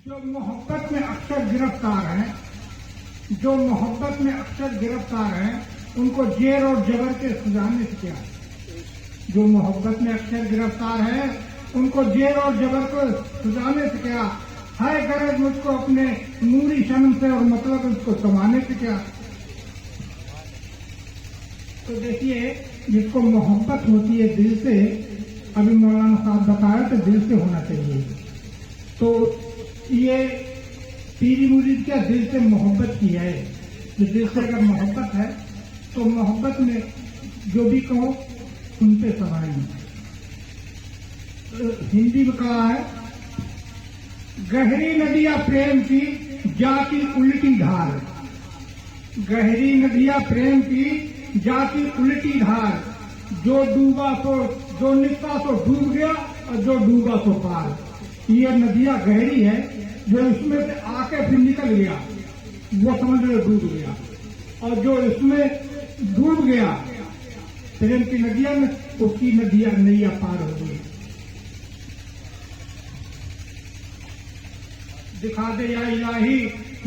جو محبت میں اکثر گرفتار ہیں ان کو زیر اور جبر کے سجانے سے کیا؟ جو محبت میں اکثر گرفتار ہیں ان کو زیر اور جبر کو سجانے سے کیا ہے؟ غرض مجھ کو اپنے نوری شنم سے اور مطلب اس کو سمانے سے کیا؟ تو دیکھیے، جس کو محبت ہوتی ہے دل سے، ابھی مولانا صاحب بتایا تو دل سے ہونا چاہیے. تو یہ پیری مرید کیا دل سے محبت کی ہے. دل سے اگر محبت ہے تو محبت میں جو بھی کہو ان پہ سواری. ہندی میں کہا ہے، گہری ندیاں پریم کی جاتی الٹی دھار. گہری ندیاں پریم کی جاتی الٹی دھار. جو ڈوبا تو جو نکلا تو ڈوب گیا اور جو ڈوبا تو پار. یہ ندیاں گہری ہے، جو اس میں سے آ کے پھر نکل گیا وہ سمجھ لو ڈوب گیا، اور جو اس میں ڈوب گیا پریم کی ندیاں میں، اس کی ندیاں نیا پار ہو گئی. دکھا دے یا الہی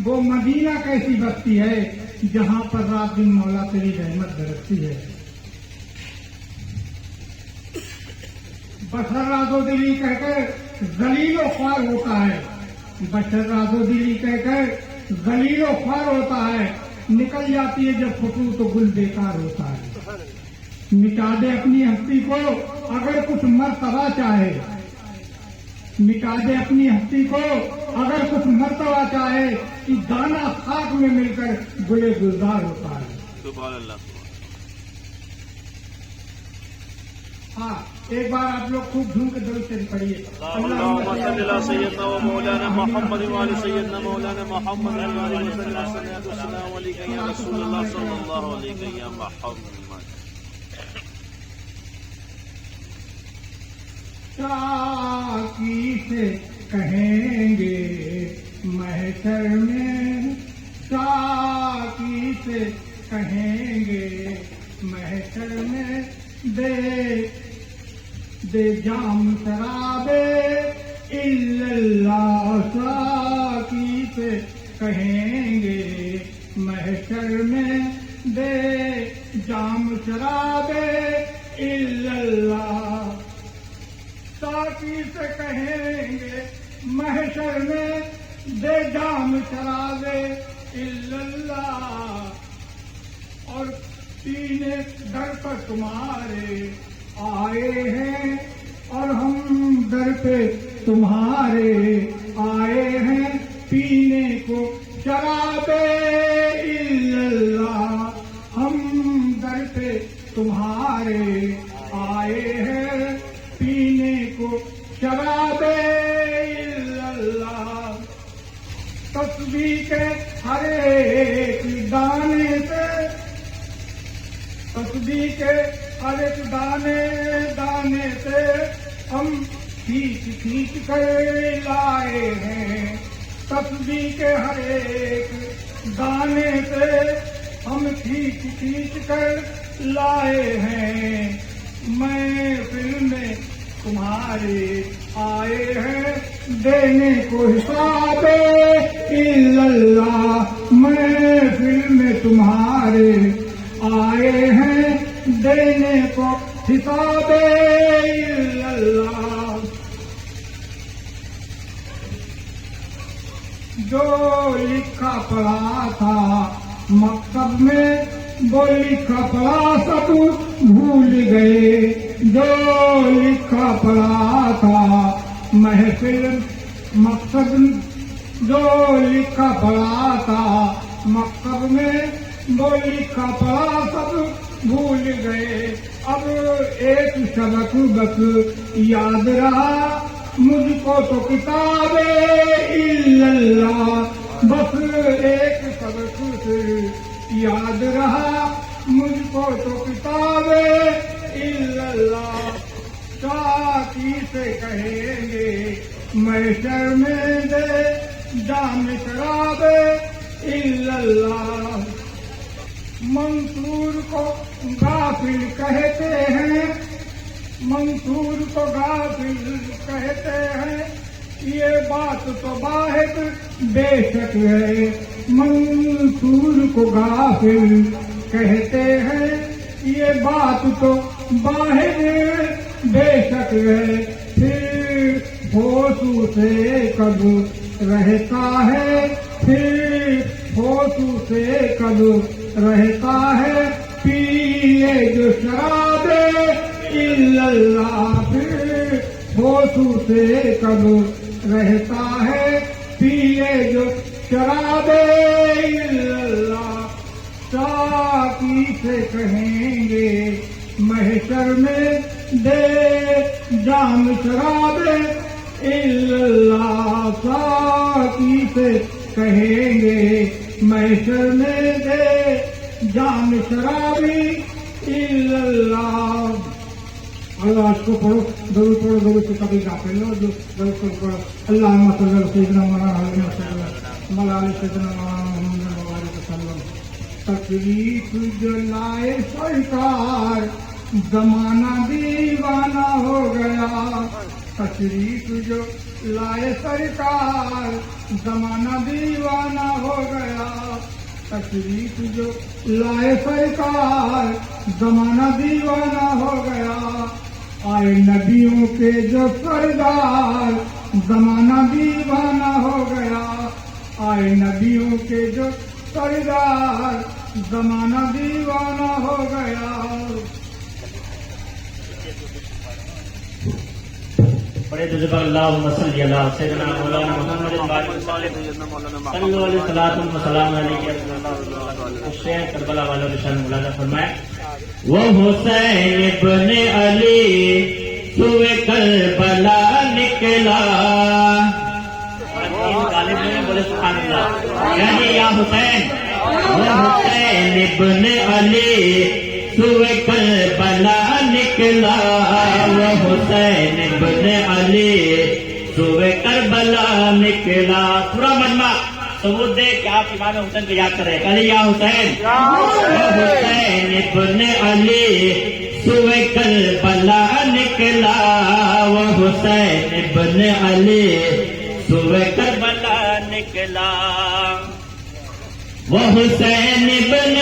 وہ مدینہ کیسی بستی ہے جہاں پر رات دن مولا تیری رحمت برستی ہے. بشر رازو دلی کہہ کر ذلیل و خوار ہوتا ہے. بشر رازو دلی کہہ کر ذلیل و خوار ہوتا ہے. نکل جاتی ہے جب فتو تو گل بیکار ہوتا ہے. مٹا دے اپنی ہستی کو اگر کچھ مرتبہ چاہے. مٹا دے اپنی ہستی کو اگر کچھ مرتبہ چاہے کہ دانا خاک میں مل کر گلے گلزار ہوتا ہے. سبحان اللہ. ہاں، ایک بار آپ لوگ خوب دھوم کے درود شریف پڑھیے. اللهم صل على سيدنا ومولانا محمد وعلى سيدنا مولانا محمد وعلى آله وسلم. السلام عليك يا رسول الله صلى الله عليه يا محمد. ساقی سے کہیں گے محشر میں، ساقی سے کہیں گے محشر میں، دے جام شرابے الا اللہ. ساقی سے کہیں گے محشر میں، دے جام شرابے الا اللہ. ساقی سے کہیں گے محشر میں، دے جام شرابے الا اللہ. اور پینے در پر تمہارے آئے ہیں، اور ہم در پہ تمہارے آئے ہیں، پینے کو شرابے الا اللہ. ہم در پہ تمہارے آئے ہیں، پینے کو شرابے الا اللہ. تسبیح کے ہر ایک دانے سے، تسبیح کے ہر ایک دانے سے ہم کھینچ کھینچ کر لائے ہیں. تسبیح کے ہر ایک دانے سے ہم کھینچ کھینچ کر لائے ہیں. محفل میں تمہارے آئے ہیں، دینے کو حساب الا اللہ. محفل میں تمہارے آئے ہیں، دینے کو حساب الا اللہ. جو لکھا پڑھا تھا مکتب میں، وہ لکھا پڑھا سب بھول گئے. جو لکھا پڑھا تھا محفل مقصد، جو لکھا پڑھا تھا مکتب میں، وہ لکھا پڑھا سب بھول گئے. اب ایک سبق بس یاد رہا مجھ کو تو کتاب الا اللہ. بس ایک سبق یاد رہا مجھ کو تو کتاب الا اللہ. ساقی سے کہیں گے محشر میں، دے جام شراب الا اللہ. منصور کو غافل کہتے ہیں، منصور کو غافل کہتے ہیں، یہ بات تو واحد بے شک ہے، منصور کو غافل کہتے ہیں، یہ بات تو واحد بے شک ہے، پھر ہوشو سے کب رہتا ہے، پھر ہوشو سے کب رہتا ہے، پیے جو شراب اللہ، پھر ہوشو سے کب رہتا ہے، پیے جو شراب اللہ، ساقی سے کہیں گے محشر میں دے جام شراب اللہ، ساقی سے کہیں گے محشر میں دے جام شرابی اللہ۔ اللہ اس کو پڑھو، ضرور پڑھو، ضرور سے کبھی غافل ہو جو ضرور کو پڑھو۔ اللہم صلی اللہ سیدنا مولانا سیدنا محمد وسلم۔ تکلیف جو لائے سرکار زمانہ دیوانہ ہو گیا، تشریف جو لائے سرکار زمانہ دیوانہ ہو گیا، تشریف جو لائے سرکار زمانہ دیوانہ ہو گیا، آئے نبیوں کے جو سردار زمانہ دیوانہ ہو گیا، آئے نبیوں کے جو سردار زمانہ دیوانہ ہو گیا۔ بڑے جذبہ اللہم صلی اللہ سیدنا مولانا محمد صلی اللہ علیہ وسلم وسلام علیہ شیخ کربلا والوں کے شان مولانا فرمائے، وہ حسین ابن علی سوئے کربلا نکلا، غالب نے بولے سبحان اللہ، یعنی یا حسین، وہ حسین ابن علی سوئے کربلا نکلا، وہ حسین ابن علی سوئے کربلا نکلا۔ پورا مجمع ثبوت دے کہ آپ امام حسین کو یاد کر رہے ہیں۔ علی یا حسین، وہ حسین ابن علی سوئے کربلا نکلا، وہ حسین ابن علی سوئے کربلا نکلا، وہ حسین ابن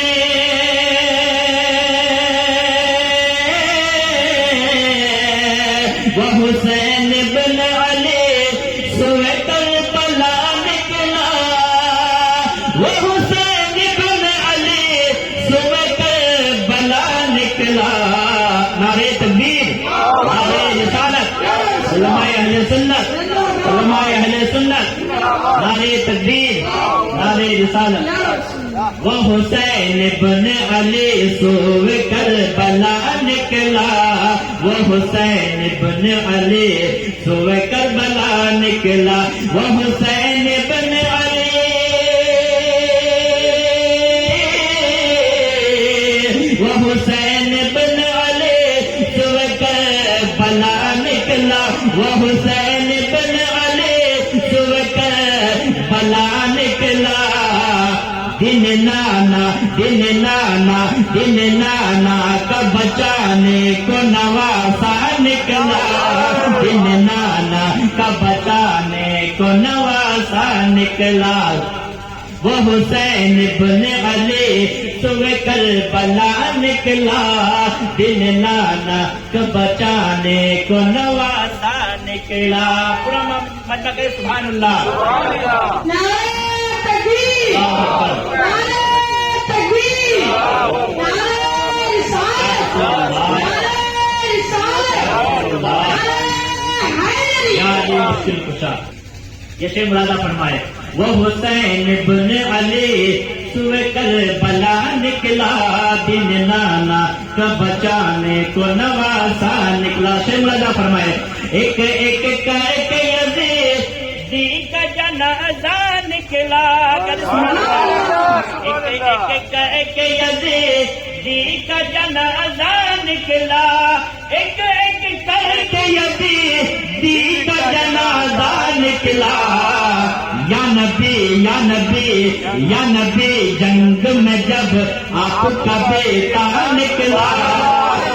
حسین ابن علی سوئے کربلا نکلا، وہ حسین ابن علی سوئے کربلا نکلا۔ نعرہ تکبیر، نعرہ رسالت، علماء اہل سنت، علماء اہل سنت، نعرہ تکبیر، نعرہ رسالت۔ وہ حسین ابن علی سوئے کربلا نکلا، وہ حسین ابن علی سوئے کربلا نکلا، وہ حسین ابن علی، وہ حسین ابن علی سوئے کربلا نکلا، وہ حسین ابن علی سوئے کربلا نکلا۔ دن نانا دن نانا دن نانا کا بچانے کو نواسا نکلا، دن نانا کا بچانے کو نواسا نکلا، وہ حسین ابن علی سوئے کربلا نکلا، دن نانا کا بچانے کو نواسا نکلا۔ پورا مجمع کہے سبحان اللہ۔ تکبیر، نعرہ تکبیر، نعرہ رسالت، نعرہ رسالت، نعرہ حیدری۔ یا علی مشکل کشا، یہ شیخ مرادہ فرمائے، وہ حسین ابن علی سوئے کربلا نکلا، دن نانا کا بچانے کو نواسا نکلا۔ شیخ مرادہ فرمائے، ایک ایک کر کے یزیدی کا جنازہ نکلا، ایک ایک کر کے یزیدی کا جنازہ نکلا، ایک ایک کر کے یزیدی کا جنازہ نکلا۔ یا نبی یا نبی یا نبی، جنگ میں جب آپ کا بیٹا نکلا،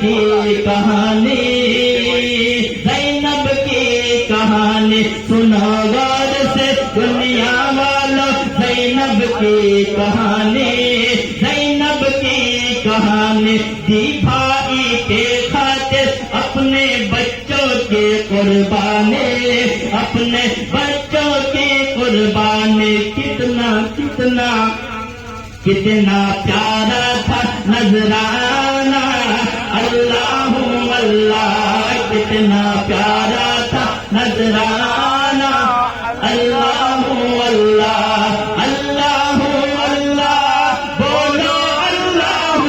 کی کہانی زینب کی کہانی سنو غور سے دنیا والوں زینب کی کہانی زینب کی کہانی دی بھائی کے خاطر اپنے بچوں کی قربانی اپنے بچوں کی قربانی کتنا کتنا کتنا پیارا تھا نذرانہ اللہ اللہ کتنا پیارا تھا نذرانہ اللہ اللہ اللہ اللہ بولو اللہ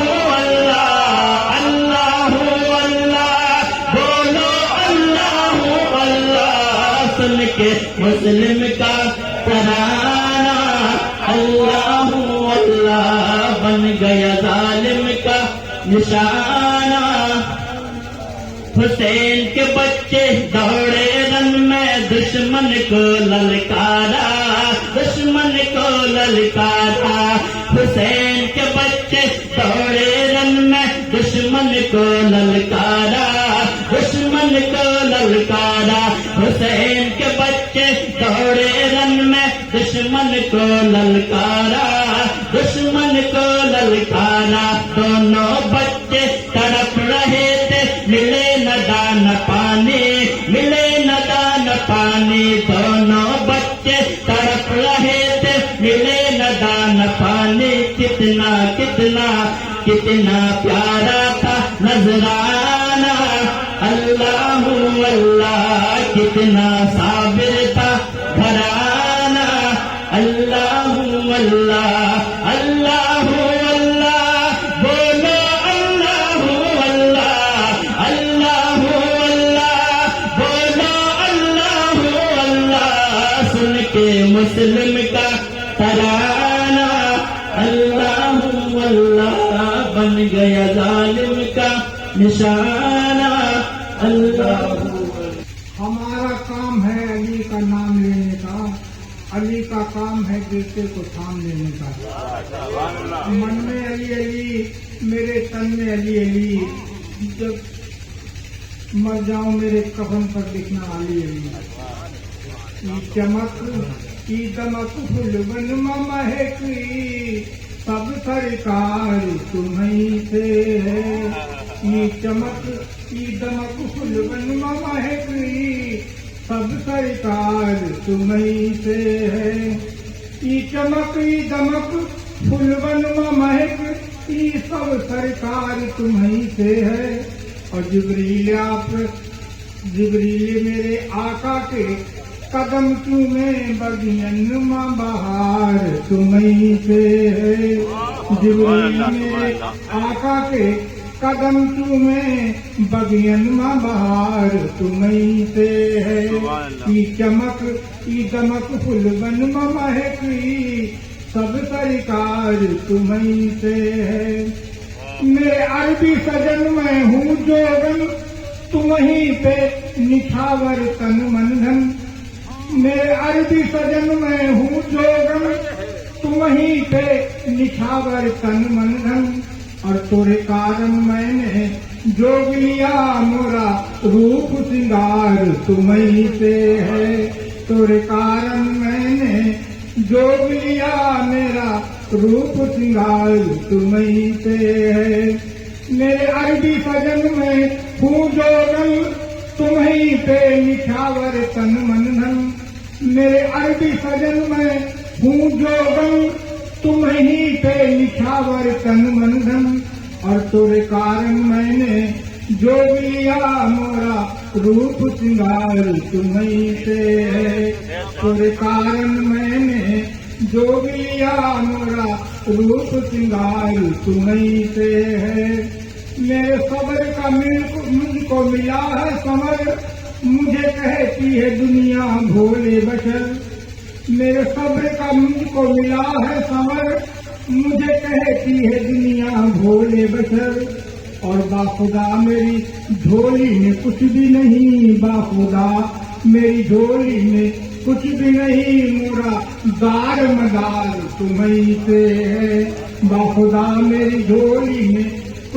اللہ اللہ اللہ بولو اللہ اللہ سن کے مسلم کا ترانہ اللہ اللہ بن گیا ظالم کا نشانہ حسین کے بچے دوڑے رن میں دشمن کو للکارا دشمن کو للکارا حسین کے بچے دوڑے رن میں دشمن کو للکارا دشمن کو للکارا حسین کے بچے دوڑے رن میں دشمن کو للکارا دشمن کو للکارا دونوں بچے تڑپ رہے تھے ملے نہ دان پانی ملے نہ دان پانی دونوں بچے تڑپ رہے تھے ملے نہ دان پانی کتنا کتنا کتنا پیارا تھا نذرانہ اللہ اللہ کتنا صابر تھا گھرانہ اللہ اللہ اللہ اللہ بولو اللہ اللہ اللہ اللہ بولو اللہ اللہ سن کے مسلم کا ترانہ اللہ اللہ بن گیا ظالم کا نشانہ اللہ ہمارا کام ہے علی کا نام لینے کا علی کا کام ہے بیٹے کو تھام لینے کا من میں علی علی میرے تن میں علی علی جب مر جاؤں میرے کفن پر لکھنا علی علی ای چمک ای دمک پھل بن مہک سب سرکار تمہیں سے ہے ای چمک ای دمک پھل بن مہک سب سرکار تمہیں سے ہے ای چمک ای دمک پھل بن مہک ای سب سرکار تمہیں سے ہے اور جبریل میرے آقا کے قدم چومیں بگین ماں بہار تمہیں سے ہے جبریل میرے آقا کے قدم چومیں بگین ماں بہار تمہیں سے ہے ای چمک ای دمک پھل بن مہک سب سرکار تمہیں سے ہے میرے عربی سجن میں ہوں جوگن تمہیں پہ نچھاور تن من دھن میرے عربی سجن میں ہوں جوگن تمہیں پہ نچھاور تن من دھن اور تورے کارن میں نے جوگ لیا مورا روپ سنگار تمہیں سے ہے تورے کارن میں نے جوگ لیا میرا روپ سنگار تمہیں سے ہے میرے عربی سجن میں ہوں جوگن تمہیں پہ نچھاور تن من دھن میرے عربی سجن میں ہوں جوگن تمہیں پہ نچھاور تن من دھن اور تورے کارن میں نے جوگ لیا مورا روپ سنگار تمہیں سے ہے تورے کارن میں نے جوگ لیا مورا روپ سنگار تمہیں سے ہے میرے صبر کا مجھ کو ملا ہے سمر مجھے کہتی ہے دنیا بھولے بشر میرے صبر کا مجھ کو ملا ہے سمر مجھے کہتی ہے دنیا بھولے بشر اور باخدا میری جھولی میں کچھ بھی نہیں باخدا میری جھولی میں کچھ بھی نہیں مورا دار مدار تمہیں سے ہے باخدا میری جھولی میں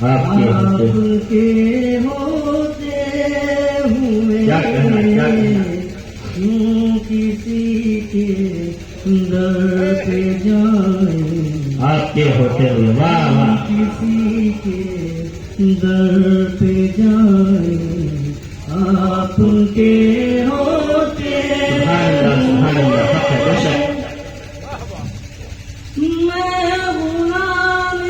آپ کے ہوتے ہوتے ہوئے کیا کہنا کیوں کسی کے در پہ جائیں آپ کے ہوتے ہوئے واہ واہ کسی کے در پہ جائیں آپ کے ہوتے سبحان اللہ حق ہے بے شک میں غلام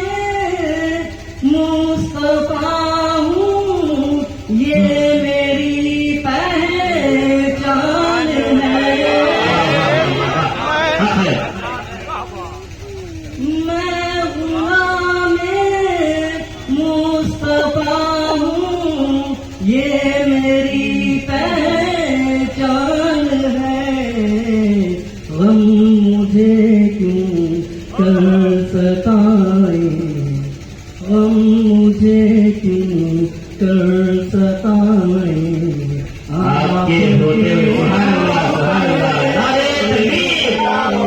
مصطفیٰ ہوں یہ میری پہچان ہے حق ہے میں غلام مصطفیٰ ہوں یہ میری پہچان ہے غم مجھے کیوں کر ستائے غم مجھے کیوں کر ستائے آپ کے ہوتے ہوئے سبحان اللہ سبحان اللہ نعرہ تکبیر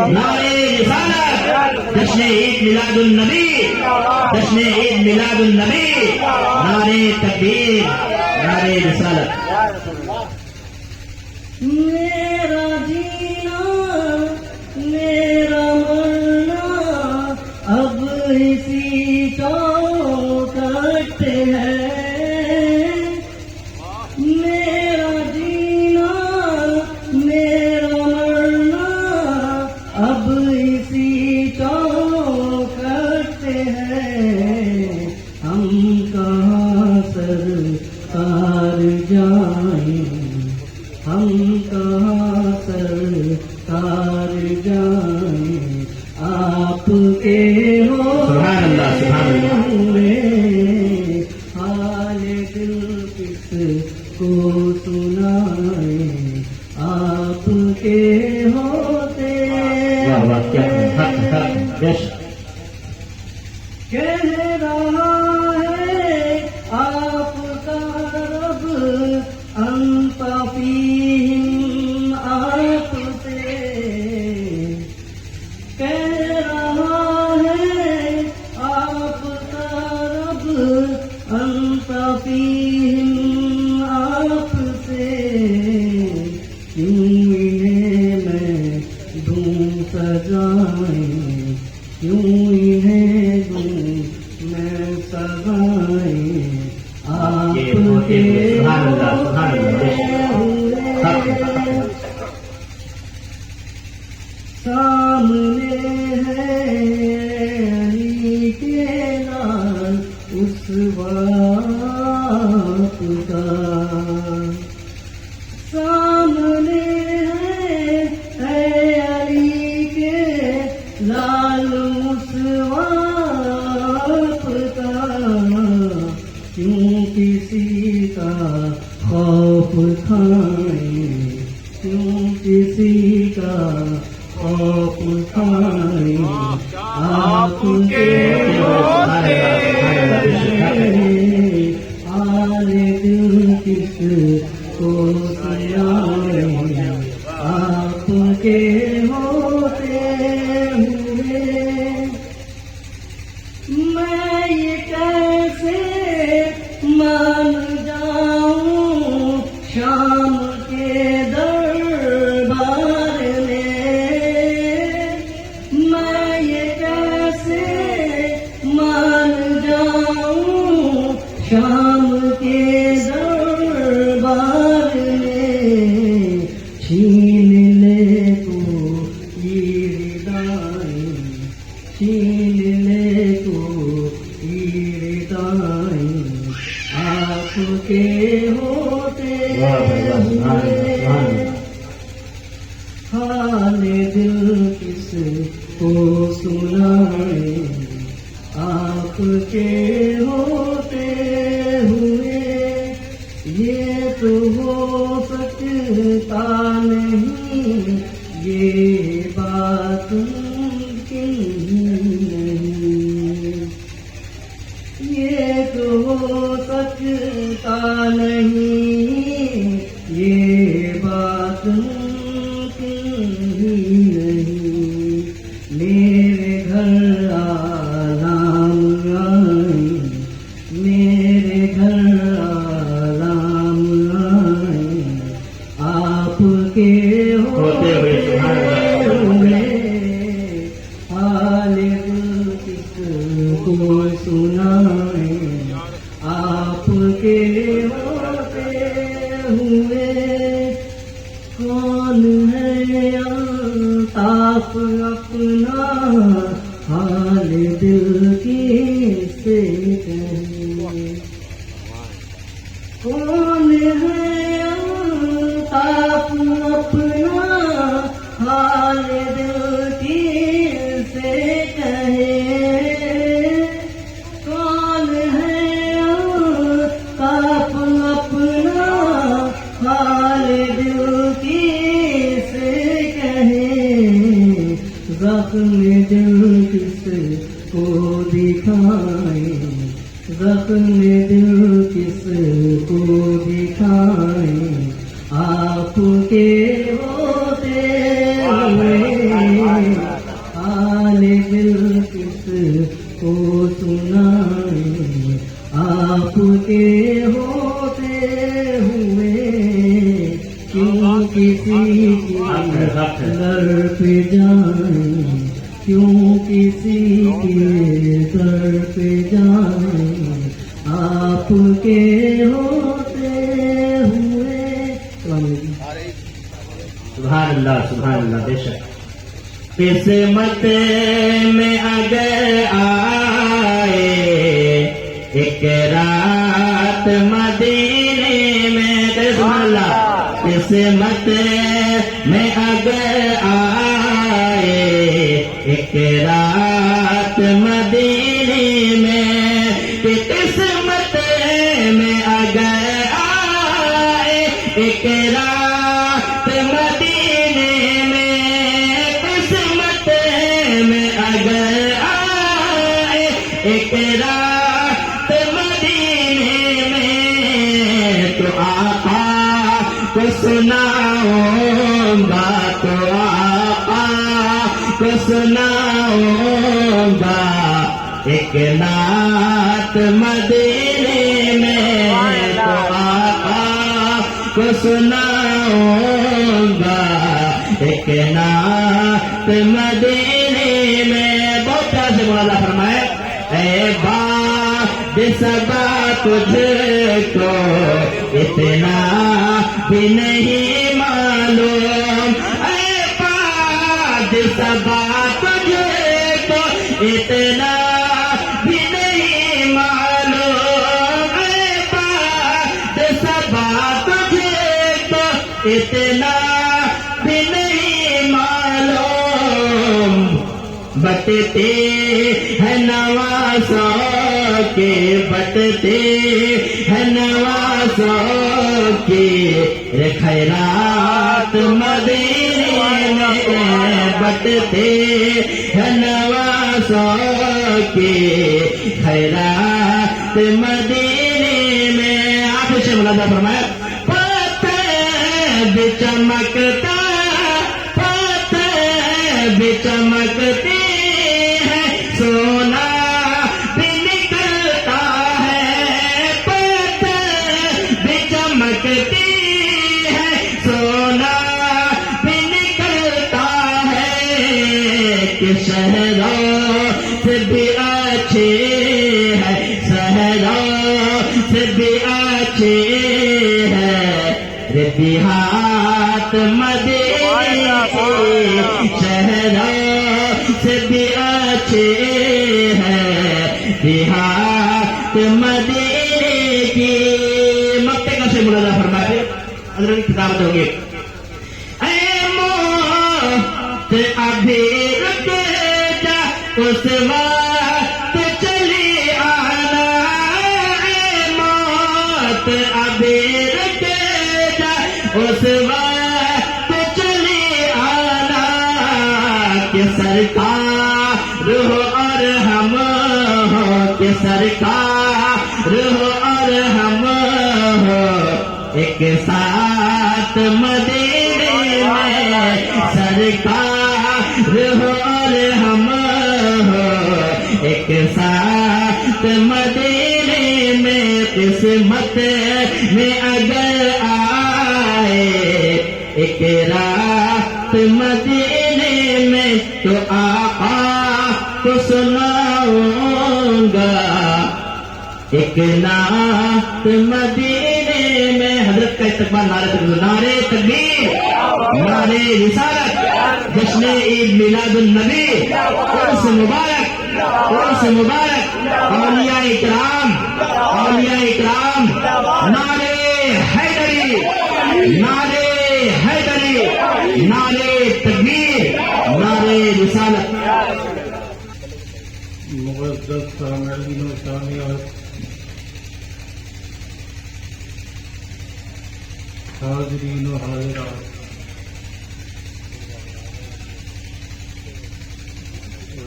نعرہ رسالت جشن عید میلاد النبی جشن عید میلاد النبی نعرہ تکبیر نعرہ رسالت میرا جینا میرا مرنا اب اسی چوکھٹ ہے میرا جینا میرا مرنا اب اسی چوکھٹ ہے ہم کہاں سرکار جائیں ہم کہاں سرکار جائیں آپ کے سبحان اللہ سبحان اللہ ہوئے حال دل کس کو سنائیں آپ کے ہوتے واہ واہ کیا حق حق بے شک کہہ رہا ہے آپ کا رب انت فیہم آپ سے کہہ رہا ہے آپ کا رب انت فیہم آپ سے کیوں انہیں میں دوں سجائیں کیوں انہیں دوں میں سجائیں آپ کے ہوتے ہوئے سبحان اللہ سبحان اللہ بے شک حق ہے حق ہے سامنے ہے علی کے لال اس وقت کا سامنے ہے علی کے لال اس وقت کا کیوں کسی کا خوف کھائیں کیوں کسی کا خوف کھائیں آپ کے ہوتے آر دل کس کو سنائیں آپ کے ہوتے ہوئے میں یہ کیسے مان جاؤں شام کے دربار میں یہ کیسے مان جاؤں شام کے دربار میں چھین لے تو یہ ردائیں چھین لے تو یہ ردائیں آپ کے ہوتے حال دل کس کو سنائیں آپ کے ہوتے ہوئے یہ تو ہو سکتا نہیں یہ بات ممکن نہیں یہ تو ہو سکتا نہیں یہ بات ممکن نہیں میرے گھر آرام آئیں کو سنائے آپ کے ہوتے ہوئے کون ہے الطاف اپنا حال دل کی سے کہے کون ہے الطاف اپنا حال دل کی سے کہے کون ہے الطاف اپنا حال دل کی سے کہے زخم دل کس کو دکھائے زخم دل کس کو دکھائے آپ کے ہوتے ہوئے حال دل کس کو سنائے آپ کے ہوتے ہوئے کیوں کسی کے در پہ جائیں کیوں کسی کے در پہ جائیں آپ کے ہوتے ہوئے سبحان اللہ بے شک قسمت میں اگر آئے ایک رات مدینے میں سبحان اللہ قسمت میں اگر آئے ایک رات مدینے میں قسمت میں اگر آئے ایک رات مدینے میں قسمت میں اگر آئے ایک رات مدینے میں تو آقا کو سناؤں گا تو آقا کو سناؤں گا ایک نعت مدینے میں تو آقا کو سناؤں گا ایک نعت مدینے میں بہت پیار سے مولانا فرمائے اے باد صبا تجھ کو اتنا بھی نہیں معلوم اے باد صبا تجھ کو اتنا بھی نہیں معلوم اے باد صبا تجھ کو اتنا بھی نہیں معلوم بٹتے ہیں نوازوں کے بٹتے ہیں نوازوں کے خیرات مدینے میں بٹتے ہیں نوازوں کے خیرات مدینے میں آپ سے ملاحظہ فرمائے پتہ بھی چمکتا پتہ بھی چمکتی ہے سونا بھی نکلتا ہے پتہ بھی چمکتی ہے سونا بھی نکلتا ہے کہ شہروں سے بھی اچھی ہے شہروں سے بھی اچھی ہے دیہات مدینے کی شہروں سے بھی اچھے ہیں دیہات مدینے کی مکے کا سے ملاحظہ فرمائے حضرت کی کتاب ہوگی اے موت ابھی رک جا اس وقت چلی آنا اے موت ابھی رک جا اس وقت چلی آنا کہ سرکار ہو اور ہم ہو کہ سرکار ہو اور ہم ہو ایک ساتھ مدینے میں سرکار ہو اور ہم ہو ایک ساتھ مدینے میں قسمت میں اگر آئے ایک رات مدینے میں تو آقا کو سناؤ گاؤں گا ایک نعت مدینے میں. حضرت کا استقبال نعرے تکبیر، نعرے رسالت، جشن عید میلاد النبی، عرس مبارک، عرس مبارک. اولیاء اکرام، اولیاء اکرام، نعرے حیدری، نعرے حیدری، نعرے تکبیر، نعرے رسالت. مقدس سامعین و سامعات، حاضرین و حاضرات،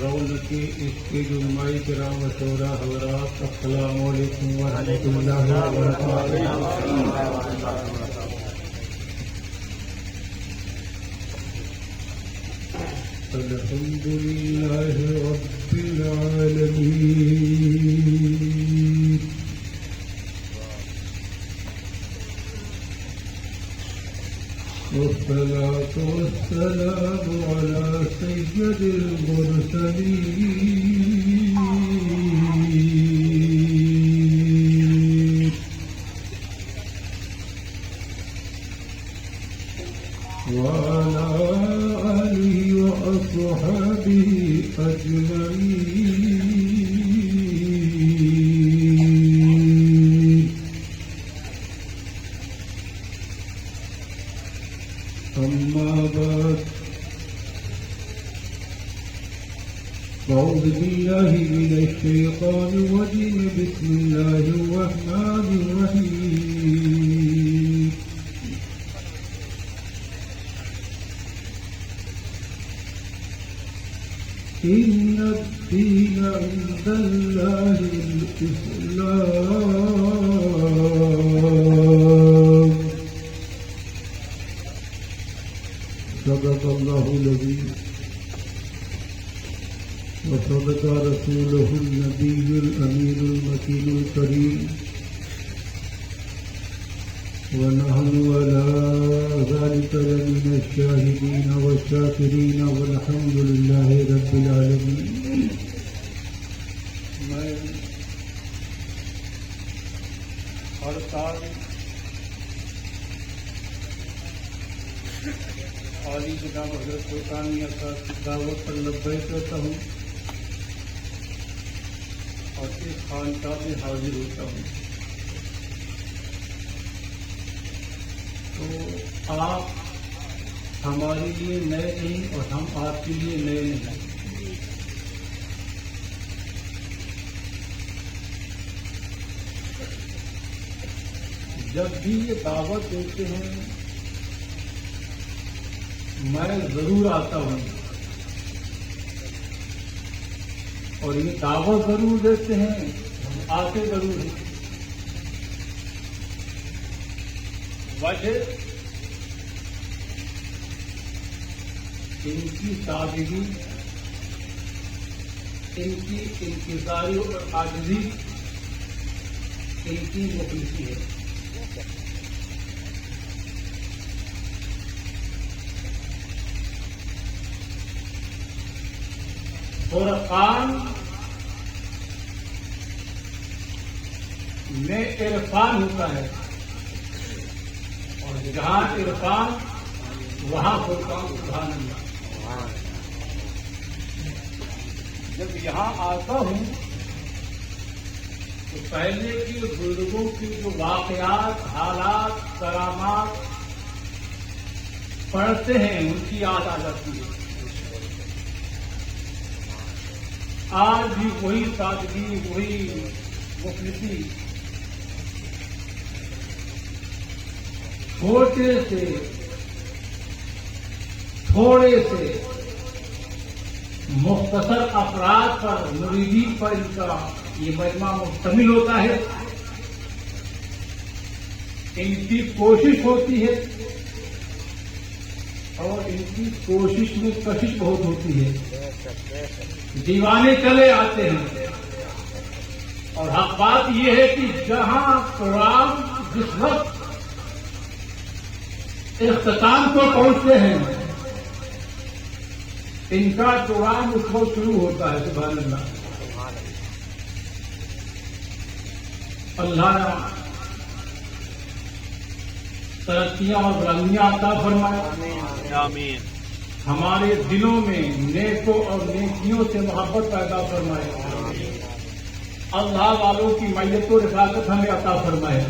رونق اجتماعی کرام و شورا حضرات، السلام علیکم ورحمۃ اللہ وبرکاتہ. الحمد لله رب العالمين، والصلاة والسلام على سيد المرسلين وعلى آله وأصحابه أجمعين. أما بعد، أعوذ بالله من الشيطان الرجيم. بسم الله الرحمن الرحيم. إن الدين عند الله الإسلام. صدق الله العظيم وصدق رسوله النبي الأمين المكين الكريم، ونحن على ذلك لمن الشاهدين والشاكرين، والحمد لله رب العالمين. میں ہر سال عالی جناب حضرت سلطانیہ صاحب کی دعوت پر لبیک کرتا ہوں اور اس خانقاہ میں حاضر ہوتا ہوں. تو آپ ہمارے لیے نئے نہیں اور ہم آپ کے لیے نئے نہیں. جب بھی یہ دعوت دیتے ہیں میں ضرور آتا ہوں اور یہ دعوت ضرور دیتے ہیں، ہم آتے ضرور ہیں. وجہ ان کی سادگی، ان کی انکساری اور عاجزی، ان کی مخلصی ہے. فرقان میں عرفان ہوتا ہے اور جہاں عرفان وہاں فرقان. سبحان اللہ. جب یہاں آتا ہوں تو پہلے کی بزرگوں کی جو واقعات، حالات، کرامات پڑھتے ہیں ان کی یاد آ جاتی ہے. آج بھی وہی سادگی، وہی مخلصی، چھوٹے سے تھوڑے سے مختصر افراد پر، مریدین پر ان کا یہ مجمع مشتمل ہوتا ہے. ان کی کوشش ہوتی ہے اور ان کی کوشش میں کشش بہت ہوتی ہے. دیوانے چلے آتے ہیں اور حق بات یہ ہے کہ جہاں قرآن جس وقت اختتام کو پہنچتے ہیں ان کا قرآن اس وقت شروع ہوتا ہے. سبحان اللہ. اللہ نے ترقیاں اور بلندیاں عطا فرمائے، آمین ہمارے دلوں میں نیکوں اور نیکیوں سے محبت پیدا فرمائے، اللہ والوں کی میت و رفاقت ہمیں عطا فرمائے۔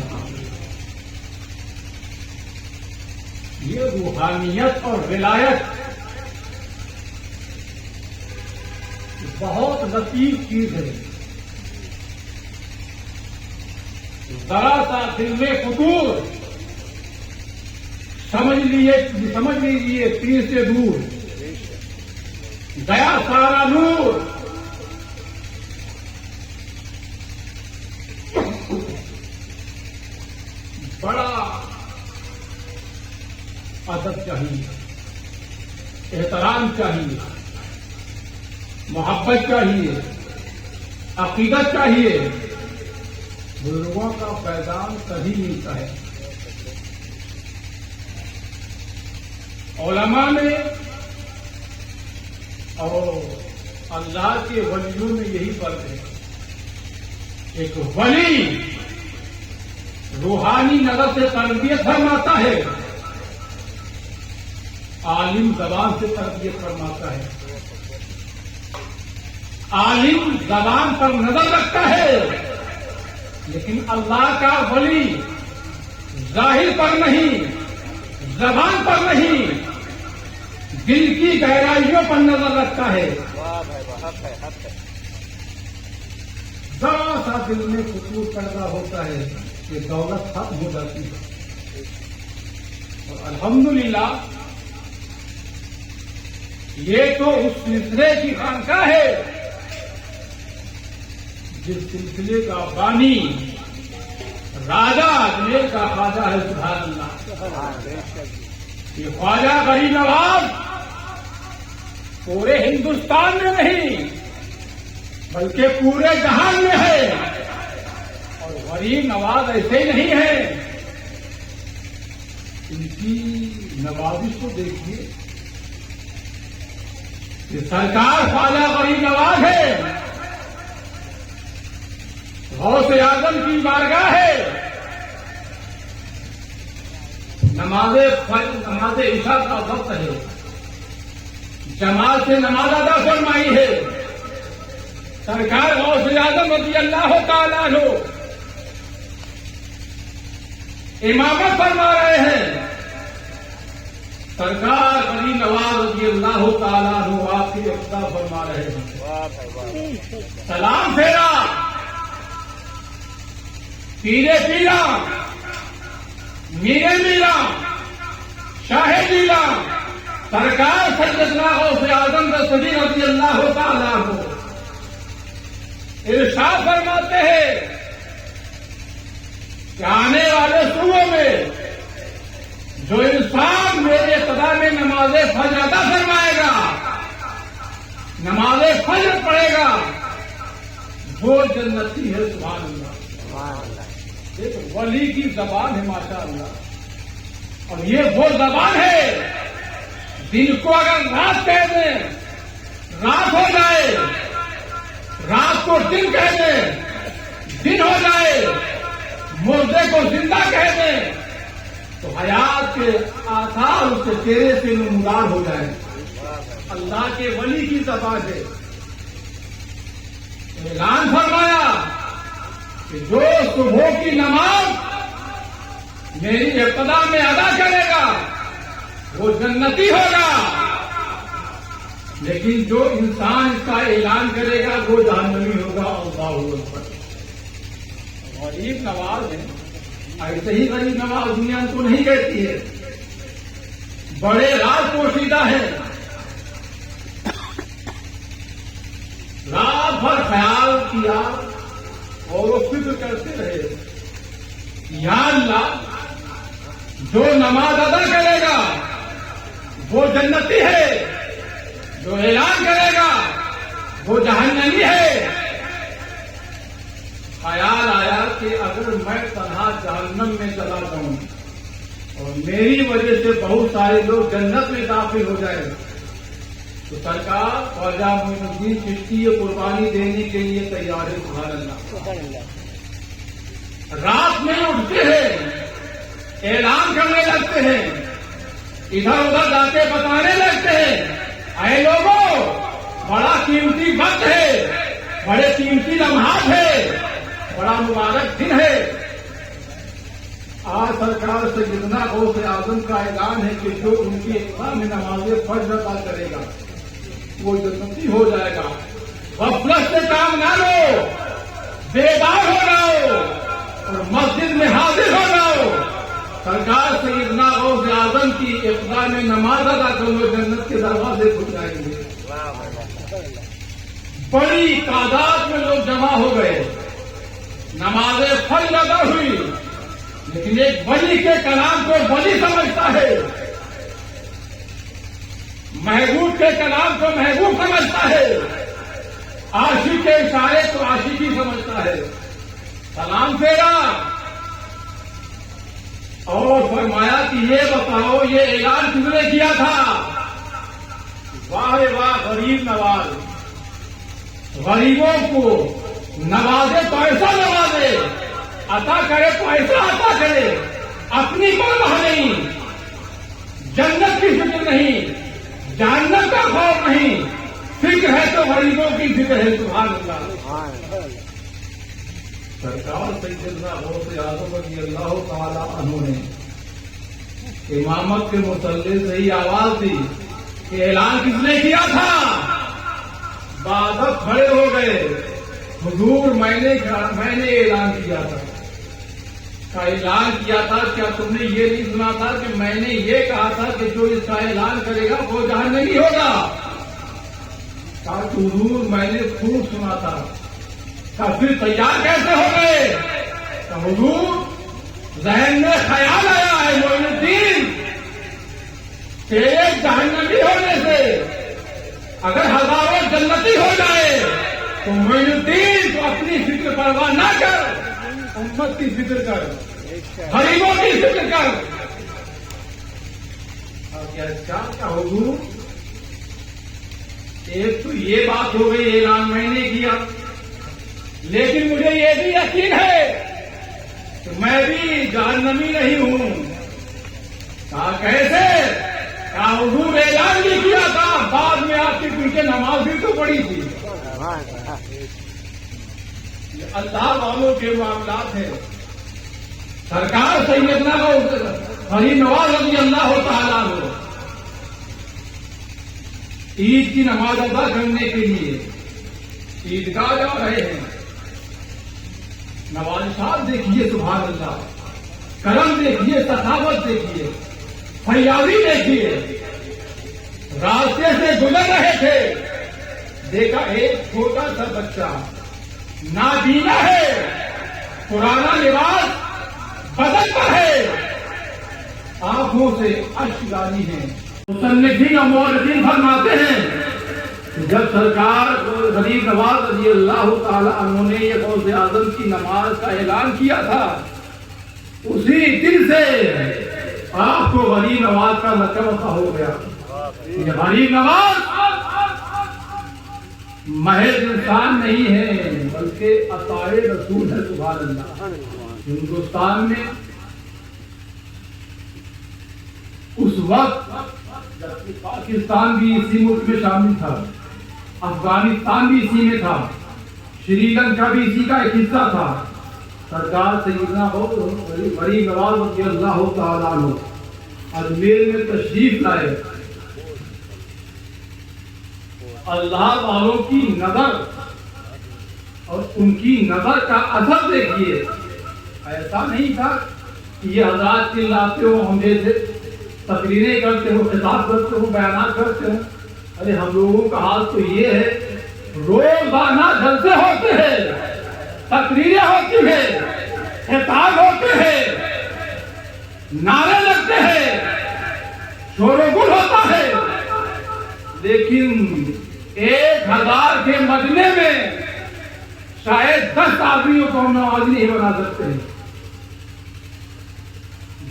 یہ روحانیت اور ولایت بہت لطیف چیز ہے، ذرا سا دل میں فطور سمجھ لیجیے تیر سے دور گیا سارا نور، بڑا ادب چاہیے، احترام چاہیے، محبت چاہیے، عقیدت چاہیے، بزرگوں کا فیضان کبھی ملتا ہے۔ علماء میں اور اللہ کے ولیوں میں یہی فرق ہے، ایک ولی روحانی نظر سے تربیت فرماتا ہے، عالم زبان سے تربیت فرماتا ہے، عالم زبان پر نظر رکھتا ہے، لیکن اللہ کا ولی ظاہر پر نہیں، زبان پر نہیں، دل کی گہرائیوں پر نظر رکھتا ہے۔ ذرا سا دل میں فطور پیدا ہوتا ہے کہ دولت ختم ہو جاتی ہے، اور الحمدللہ یہ تو اس سلسلے کی خانقاہ ہے جس سلسلے کا بانی راجا اجمیر کا خواجہ ہے، سبحان اللہ۔ یہ خواجہ غریب نواز پورے ہندوستان میں نہیں بلکہ پورے جہان میں ہے، اور غریب نواز ایسے ہی نہیں ہے، ان کی نوازش کو دیکھیے، یہ سرکار خواجہ غریب نواز ہے، غوث اعظم کی بارگاہ ہے، نماز عشاء کا وقت ہے، جماعت سے نماز ادا فرمائی ہے، سرکار غوث اعظم رضی اللہ تعالیٰ عنہ امامت فرما رہے ہیں، سرکار غریب نواز رضی اللہ تعالیٰ عنہ آپ کی اقتدا فرما رہے ہیں، سلام پھیرا پیرے پیرا میرے میرا شاہ جیلا سرکار سیدنا غوث اعظم رسول رضی اللہ تعالیٰ عنہ ارشاد فرماتے ہیں کہ آنے والے صبح میں جو انسان میرے اقتدا میں نماز فجر ادا فرمائے گا، نماز فجر پڑھے گا، وہ جنتی ہے، سبحان اللہ۔ ایک ولی کی زبان ہے ماشاء اللہ، اور یہ وہ زبان ہے دن کو اگر رات کہہ دیں رات ہو جائے، رات کو دن کہہ دیں دن ہو جائے، مردے کو زندہ کہہ دیں تو حیات کے آثار اس کے چہرے سے نمودار ہو جائے۔ اللہ کے ولی کی زبان ہے، اعلان فرمایا کہ جو صبح کی نماز میری ابتدا میں ادا کرے گا وہ جنتی ہوگا، لیکن جو انسان اس کا اعلان کرے گا وہ جہنمی ہوگا۔ اللہ اکبر۔ غریب نواز ہے، ایسے ہی غریب نواز دنیا کو نہیں کہتی ہے، بڑے راز پوشیدہ ہیں، رات بھر خیال کیا اور وہ فکر کرتے رہے، یا اللہ جو نماز ادا کرے گا وہ جنتی ہے، جو اعلان کرے گا وہ جہنمی ہے۔ خیال آیا کہ اگر میں تنہا جہنم میں چلا جاؤں اور میری وجہ سے بہت سارے لوگ جنت میں داخل ہو جائیں تو سرکار خواجہ معین الدین چشتی یہ قربانی دینے کے لیے تیار ہے، سبحان اللہ۔ رات میں اٹھتے ہیں، اعلان کرنے لگتے ہیں، ادھر ادھر جا کے بتانے لگتے ہیں، اے لوگوں بڑا قیمتی وقت ہے، بڑے قیمتی لمحات ہے، بڑا مبارک دن ہے۔ آج سرکار سیدنا غوث اعظم کا اعلان ہے کہ جو ان کی اتباع میں نماز فرض ادا کرے گا وہ جنتی ہو جائے گا۔ غفلت سے کام نہ لو، بیدار ہو جاؤ اور مسجد میں حاضر ہو جاؤ۔ سرکار سیدنا غوث اعظم کی اتباع میں نماز ادا کرو، جنت کے دروازے کھل جائیں گے۔ بڑی تعداد میں لوگ جمع ہو گئے، نماز فرض ادا ہوئی، لیکن ایک ولی کے کلام کو ولی سمجھتا ہے، محبوب کے کلام کو محبوب سمجھتا ہے، عاشق کے اشارے کو عاشقی سمجھتا ہے۔ سلام پھیرا اور فرمایا کہ یہ بتاؤ یہ اعلان کس نے کیا تھا؟ واہ واہ غریب نواز، غریبوں کو نوازے تو ایسا نوازے، عطا کرے تو ایسا عطا کرے، اپنی پرواہ نہیں، جنت کی فکر نہیں، جہنم کا خوف نہیں، فکر ہے تو غریبوں کی فکر ہے۔ سبحان اللہ۔ سرکار سیدنا غوث اعظم رضی اللہ تعالی عنہ نے امامت کے مصلی سے ہی آواز دی کہ اعلان کس نے کیا تھا؟ بعد کھڑے ہو گئے، حضور میں نے اعلان کیا تھا۔ کا اعلان کیا تھا، کیا تم نے یہ نہیں سنا تھا کہ میں نے یہ کہا تھا کہ جو اس کا اعلان کرے گا وہ جہنمی ہوگا؟ کہا کہ حضور میں نے خوب سنا تھا۔ کہا پھر تیار کیسے ہو گئے؟ کہ حضور ذہن میں خیال آیا ہے معین الدین کہ ایک جہنمی ہونے سے اگر ہزاروں جنتی ہو جائے تو معین الدین تو اپنی فکر پرواہ نہ کر، امت کی فکر کر، غریبوں کی فکر کر۔ کیا حضور ایک تو یہ بات ہو گئی اعلان میں نے کیا، لیکن مجھے یہ بھی یقین ہے کہ میں بھی جہنمی نہیں ہوں۔ کہا کیسے؟ کہا حضور اعلان بھی کیا تھا، بعد میں آپ کی پیچھے نماز بھی تو پڑی تھی۔ اللہ والوں کے معاملات ہیں۔ سرکار سیدنا غریب نواز رضی اللہ تعالیٰ عنہ عید کی نماز ادا کرنے کے لیے عیدگاہ جا رہے ہیں۔ نوازشات دیکھیے، سبحان اللہ، کرم دیکھیے، سخاوت دیکھیے، فیاضی دیکھیے۔ راستے سے گزر رہے تھے، دیکھا ایک چھوٹا سا بچہ نابینا ہے، پرانا لباس بدن پر ہے، آنکھوں سے اشک جاری ہیں۔ مصنفین اور مورخین فرماتے ہیں جب سرکار غریب نواز رضی اللہ تعالی عنہ نے یہ غوث اعظم کی نماز کا اعلان کیا تھا، اسی دن سے آپ کو غریب نواز کا لقب عطا ہو گیا۔ یہ غریب نواز محض انسان نہیں ہے بلکہ عطائے رسول ہے۔ سبحان اللہ۔ ہندوستان میں اس وقت جبکہ پاکستان بھی اسی ملک میں شامل تھا، افغانستان بھی اسی میں تھا، شری لنکا بھی اسی کا ایک حصہ تھا، سرکار سیدنا غریب نواز رضی اللہ تعالیٰ عنہ اجمیر میں تشریف لائے۔ اللہ والوں کی نظر اور ان کی نظر کا اثر دیکھیے، ایسا نہیں تھا کہ یہ حضرات چلاتے ہو، ہم جیسے تقریریں کرتے ہو، خطاب کرتے ہو، بیانات کرتے ہو۔ ارے ہم لوگوں کا حال تو یہ ہے، روزانہ جلسے ہوتے ہیں، تقریریں ہوتی ہیں، خطاب ہوتے ہیں، نعرے لگتے ہیں، شور و گل ہوتا ہے، لیکن 1000 کے مجمع میں شاید 10 آدمیوں کو ہم نمازی نہیں بنا سکتے ہیں،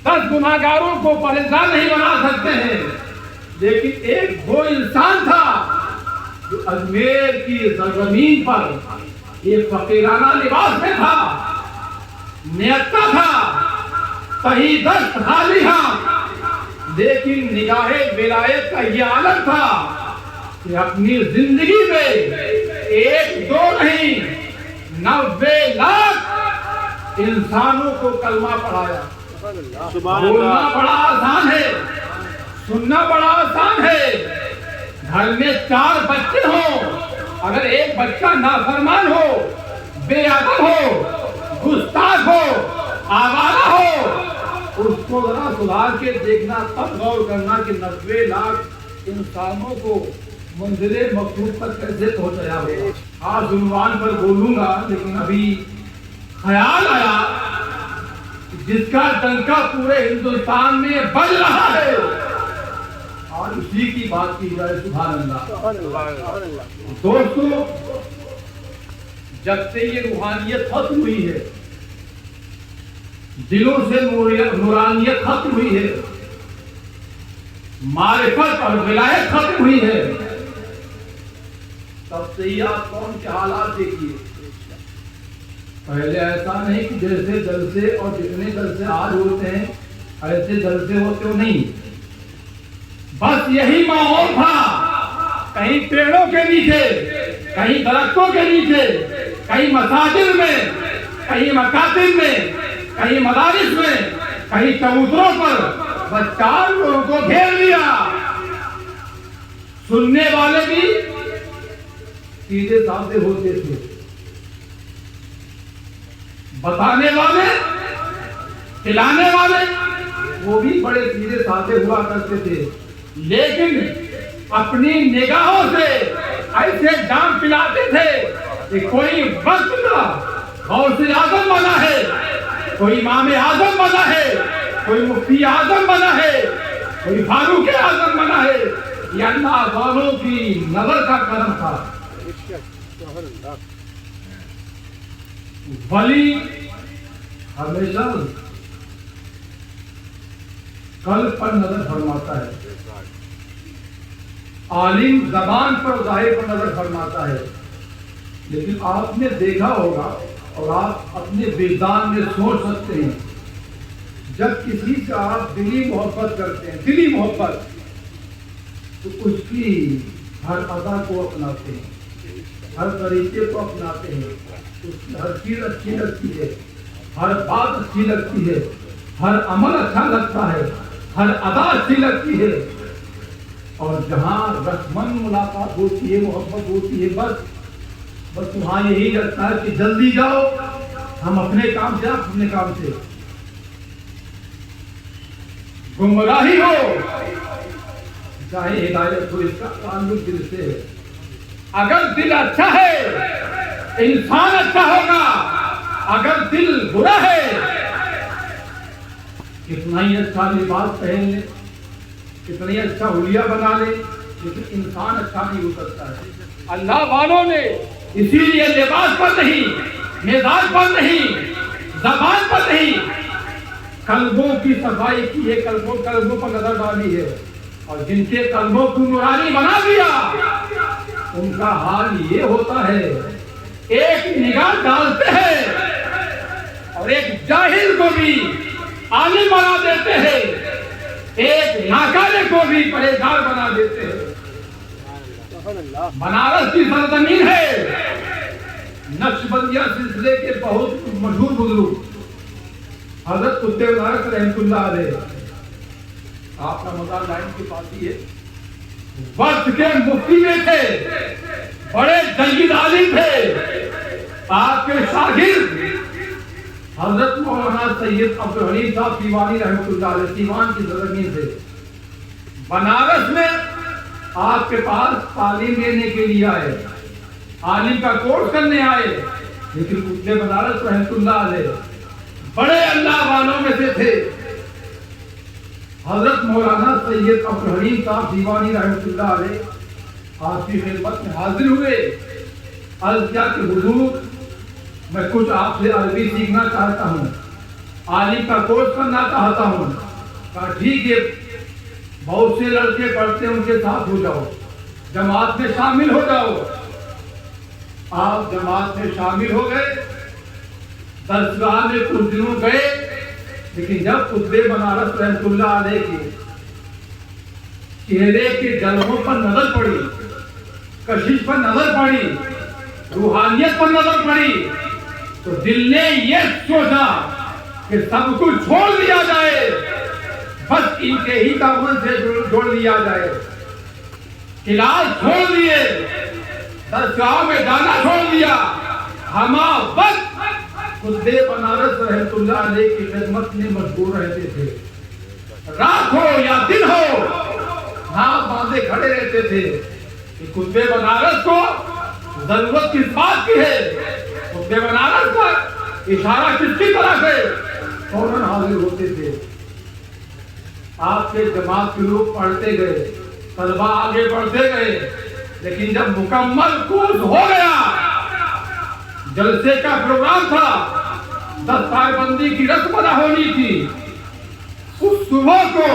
10 گناہگاروں کو پریشان نہیں بنا سکتے ہیں، لیکن ایک وہ انسان تھا جو اجمیر کی سرزمین پر ایک فقیرانہ لباس میں تھا، نیتا تھا صحیح دست خالی ہاں، لیکن نگاہ ولایت کا یہ عالم تھا کہ اپنی زندگی میں 1-2 نہیں 90 لاکھ انسانوں کو کلمہ پڑھایا۔ بولنا بڑا آسان ہے، سننا بڑا آسان ہے۔ گھر میں 4 بچے ہوں، اگر ایک بچہ نافرمان ہو، بے ادب ہو، گستاخ ہو، آوارہ ہو، اس کو ذرا سدھار کے دیکھنا، تب غور کرنا کہ 90 لاکھ انسانوں کو منزل مقصود پر کیسے پہنچایا ہو۔ آج عنوان پر بولوں گا، لیکن ابھی خیال آیا جس کا ڈنکا پورے ہندوستان میں بج رہا ہے اور اسی کی بات کی جائے۔ سبحان اللہ۔ دوستو، جب سے یہ روحانیت ختم ہوئی ہے، دلوں سے نورانیت ختم ہوئی ہے، معرفت اور ولایت ختم ہوئی ہے، تب سے ہی آپ کون کے حالات دیکھیے۔ پہلے ایسا نہیں کہ جیسے جلسے اور جتنے جلسے آج ہوتے ہیں ایسے جلسے ہوتے ہو، نہیں، بس یہی ماحول تھا۔ کہیں پیڑوں کے نیچے، کہیں درختوں کے نیچے، کہیں مساجد میں، کہیں مکاتب میں، کہیں مدارس میں، کہیں چبوتروں پر، بس 4 لوگوں کو گھیر لیا۔ سننے والے بھی سیدھے سادے ہوتے تھے، بتانے والے، کھلانے والے، وہ بھی بڑے سیدھے سادے ہوا کرتے تھے، لیکن اپنی نگاہوں سے ایسے جام پلاتے تھے کہ کوئی وقت کا غوث اعظم بنا ہے، کوئی امام اعظم بنا ہے، کوئی مفتی اعظم بنا ہے، کوئی فاروق اعظم بنا ہے۔ یہ اللہ والوں کی نظر کا کرم تھا۔ ولی ہمیشہ قلب پر نظر فرماتا ہے، عالم زبان پر ظاہر پر نظر فرماتا ہے، لیکن آپ نے دیکھا ہوگا اور آپ اپنے وجدان میں سوچ سکتے ہیں، جب کسی سے آپ دلی محبت کرتے ہیں، دلی محبت، تو اس کی ہر ادا کو اپناتے ہیں، ہر طریقے کو اپناتے ہیں، اس کی ہر چیز اچھی لگتی ہے، ہر بات اچھی لگتی ہے، ہر عمل اچھا لگتا ہے، ہر ادا اچھی لگتی ہے، اور جہاں رسمن ملاقات ہوتی ہے، محبت ہوتی ہے، بس وہاں یہی لگتا ہے کہ جلدی جاؤ، ہم اپنے کام سے، آپ اپنے کام سے۔ گمراہی ہو چاہے ہدایت ہو، اس کا تعلق دل سے ہے۔ اگر دل اچھا ہے انسان اچھا ہوگا، اگر دل برا ہے کتنا ہی اچھا لباس پہن لے، کتنا ہی اچھا حلیہ بنا لے، لیکن انسان اچھا نہیں ہو سکتا ہے۔ اللہ والوں نے اسی لیے لباس پر نہیں، مزاج پر نہیں، زبان پر نہیں، قلبوں کی صفائی کی ہے، قلبوں پر نظر ڈالی ہے، اور جن کے قلبوں کو نورانی بنا دیا ان کا حال یہ ہوتا ہے، ایک نگاہ ڈالتے ہیں اور ایک جاہل کو بھی عالم بنا دیتے ہیں، ایک ناکارے کو بھی پرہیزگار بنا دیتے ہیں۔ بنارس کی سرزمین ہے، نقشبندیہ سلسلے کے بہت مشہور بزرگ حضرت قطب بنارس رحمۃ اللہ علیہ، آپ کا مزار لائن کے پاس ہی ہے، وقت کے مفتی میں تھے، بڑے جلیل عالم تھے۔ آپ کے شاگرد حضرت مولانا سید عبدالحلیم صاحب دیوانی رحمۃ اللہ علیہ سیوان کی سرزمین سے بنارس میں آپ کے پاس تعلیم لینے کے لیے آئے، عالم کا کورس کرنے آئے، لیکن قطب بنارس رحمۃ اللہ علیہ بڑے اللہ والوں میں سے تھے۔ حضرت مولانا سید عبدالحلیم صاحب دیوانی رحمۃ اللہ علیہ آپ کی خدمت میں حاضر ہوئے، عرض کیا کہ حضور میں کچھ آپ سے عربی سیکھنا چاہتا ہوں، عالم کا کورس کرنا چاہتا ہوں۔ کہا ٹھیک ہے، بہت سے لڑکے پڑھتے ہیں ان کے ساتھ ہو جاؤ، جماعت میں شامل ہو جاؤ۔ آپ جماعت میں شامل ہو گئے، درسگاہ میں کچھ دنوں گئے، لیکن جب قطب بنارس رحمۃ اللہ علیہ کے چہرے کے جلووں پر نظر پڑی، کشش پر نظر پڑی، روحانیت پر نظر پڑی، تو دل نے یہ سوچا کہ سب کچھ چھوڑ دیا جائے، بس ان کے ہی دامن سے جوڑ لیا جائے۔ کلاس چھوڑ دیے، درسگاہ میں جانا چھوڑ دیا، ہما وقت قطب بنارس رحمۃ اللہ علیہ کی خدمت میں مشغول رہتے تھے۔ رات ہو یا دن ہو، ہاتھ باندھے کھڑے رہتے تھے کہ قطب بنارس کو ضرورت کس بات کی ہے، قطب بنارس کا اشارہ کس کی طرف ہے، فوراً حاضر ہوتے تھے۔ آپ کے جماعت کے لوگ پڑھتے گئے، طلبہ آگے بڑھتے گئے، لیکن جب مکمل کورس ہو گیا، جلسے کا پروگرام تھا، دستار بندی کی رسم ادا ہونی تھی، اس صبح کو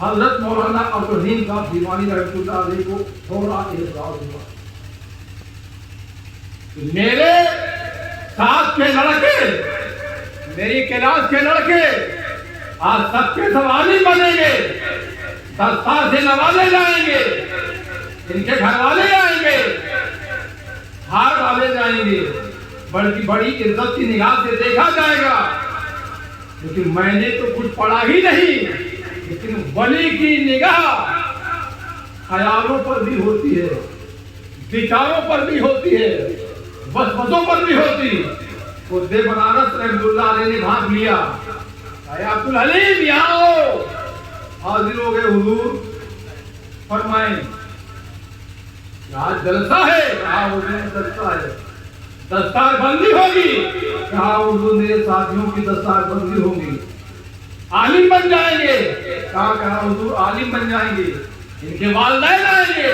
حضرت مولانا عبدالرحیم صاحب دیوانی رحمۃ اللہ علیہ کو تھوڑا احساس ہوا، میرے ساتھ کے لڑکے، میری کلاس کے لڑکے آج سب کے سوالی بنیں گے، دستار سے نوازے جائیں گے، ان کے گھر والے آئیں گے، ہار ڈالے جائیں گے، بڑی عزت کی نگاہ سے دیکھا جائے گا۔ لیکن میں نے تو کچھ پڑھا ہی نہیں، لیکن ولی کی نگاہ خیالوں پر بھی ہوتی ہے، وچاروں پر بھی ہوتی ہے، وسوسوں پر بھی ہوتی۔ قطب بنارس رحمۃ اللہ علیہ نے بھاگ لیا، اے عبدالحلیم یہاں ہو، حاضر ہو گئے حضور، فرمائیں آج جلسہ ہے، کہا حضور جلسہ ہے، دستار بندی ہوگی، کہا حضور میرے ساتھیوں کی دستار بندی ہوگی، عالم بن جائیں گے، کہا حضور عالم بن جائیں گے، ان کے والدین آئیں گے،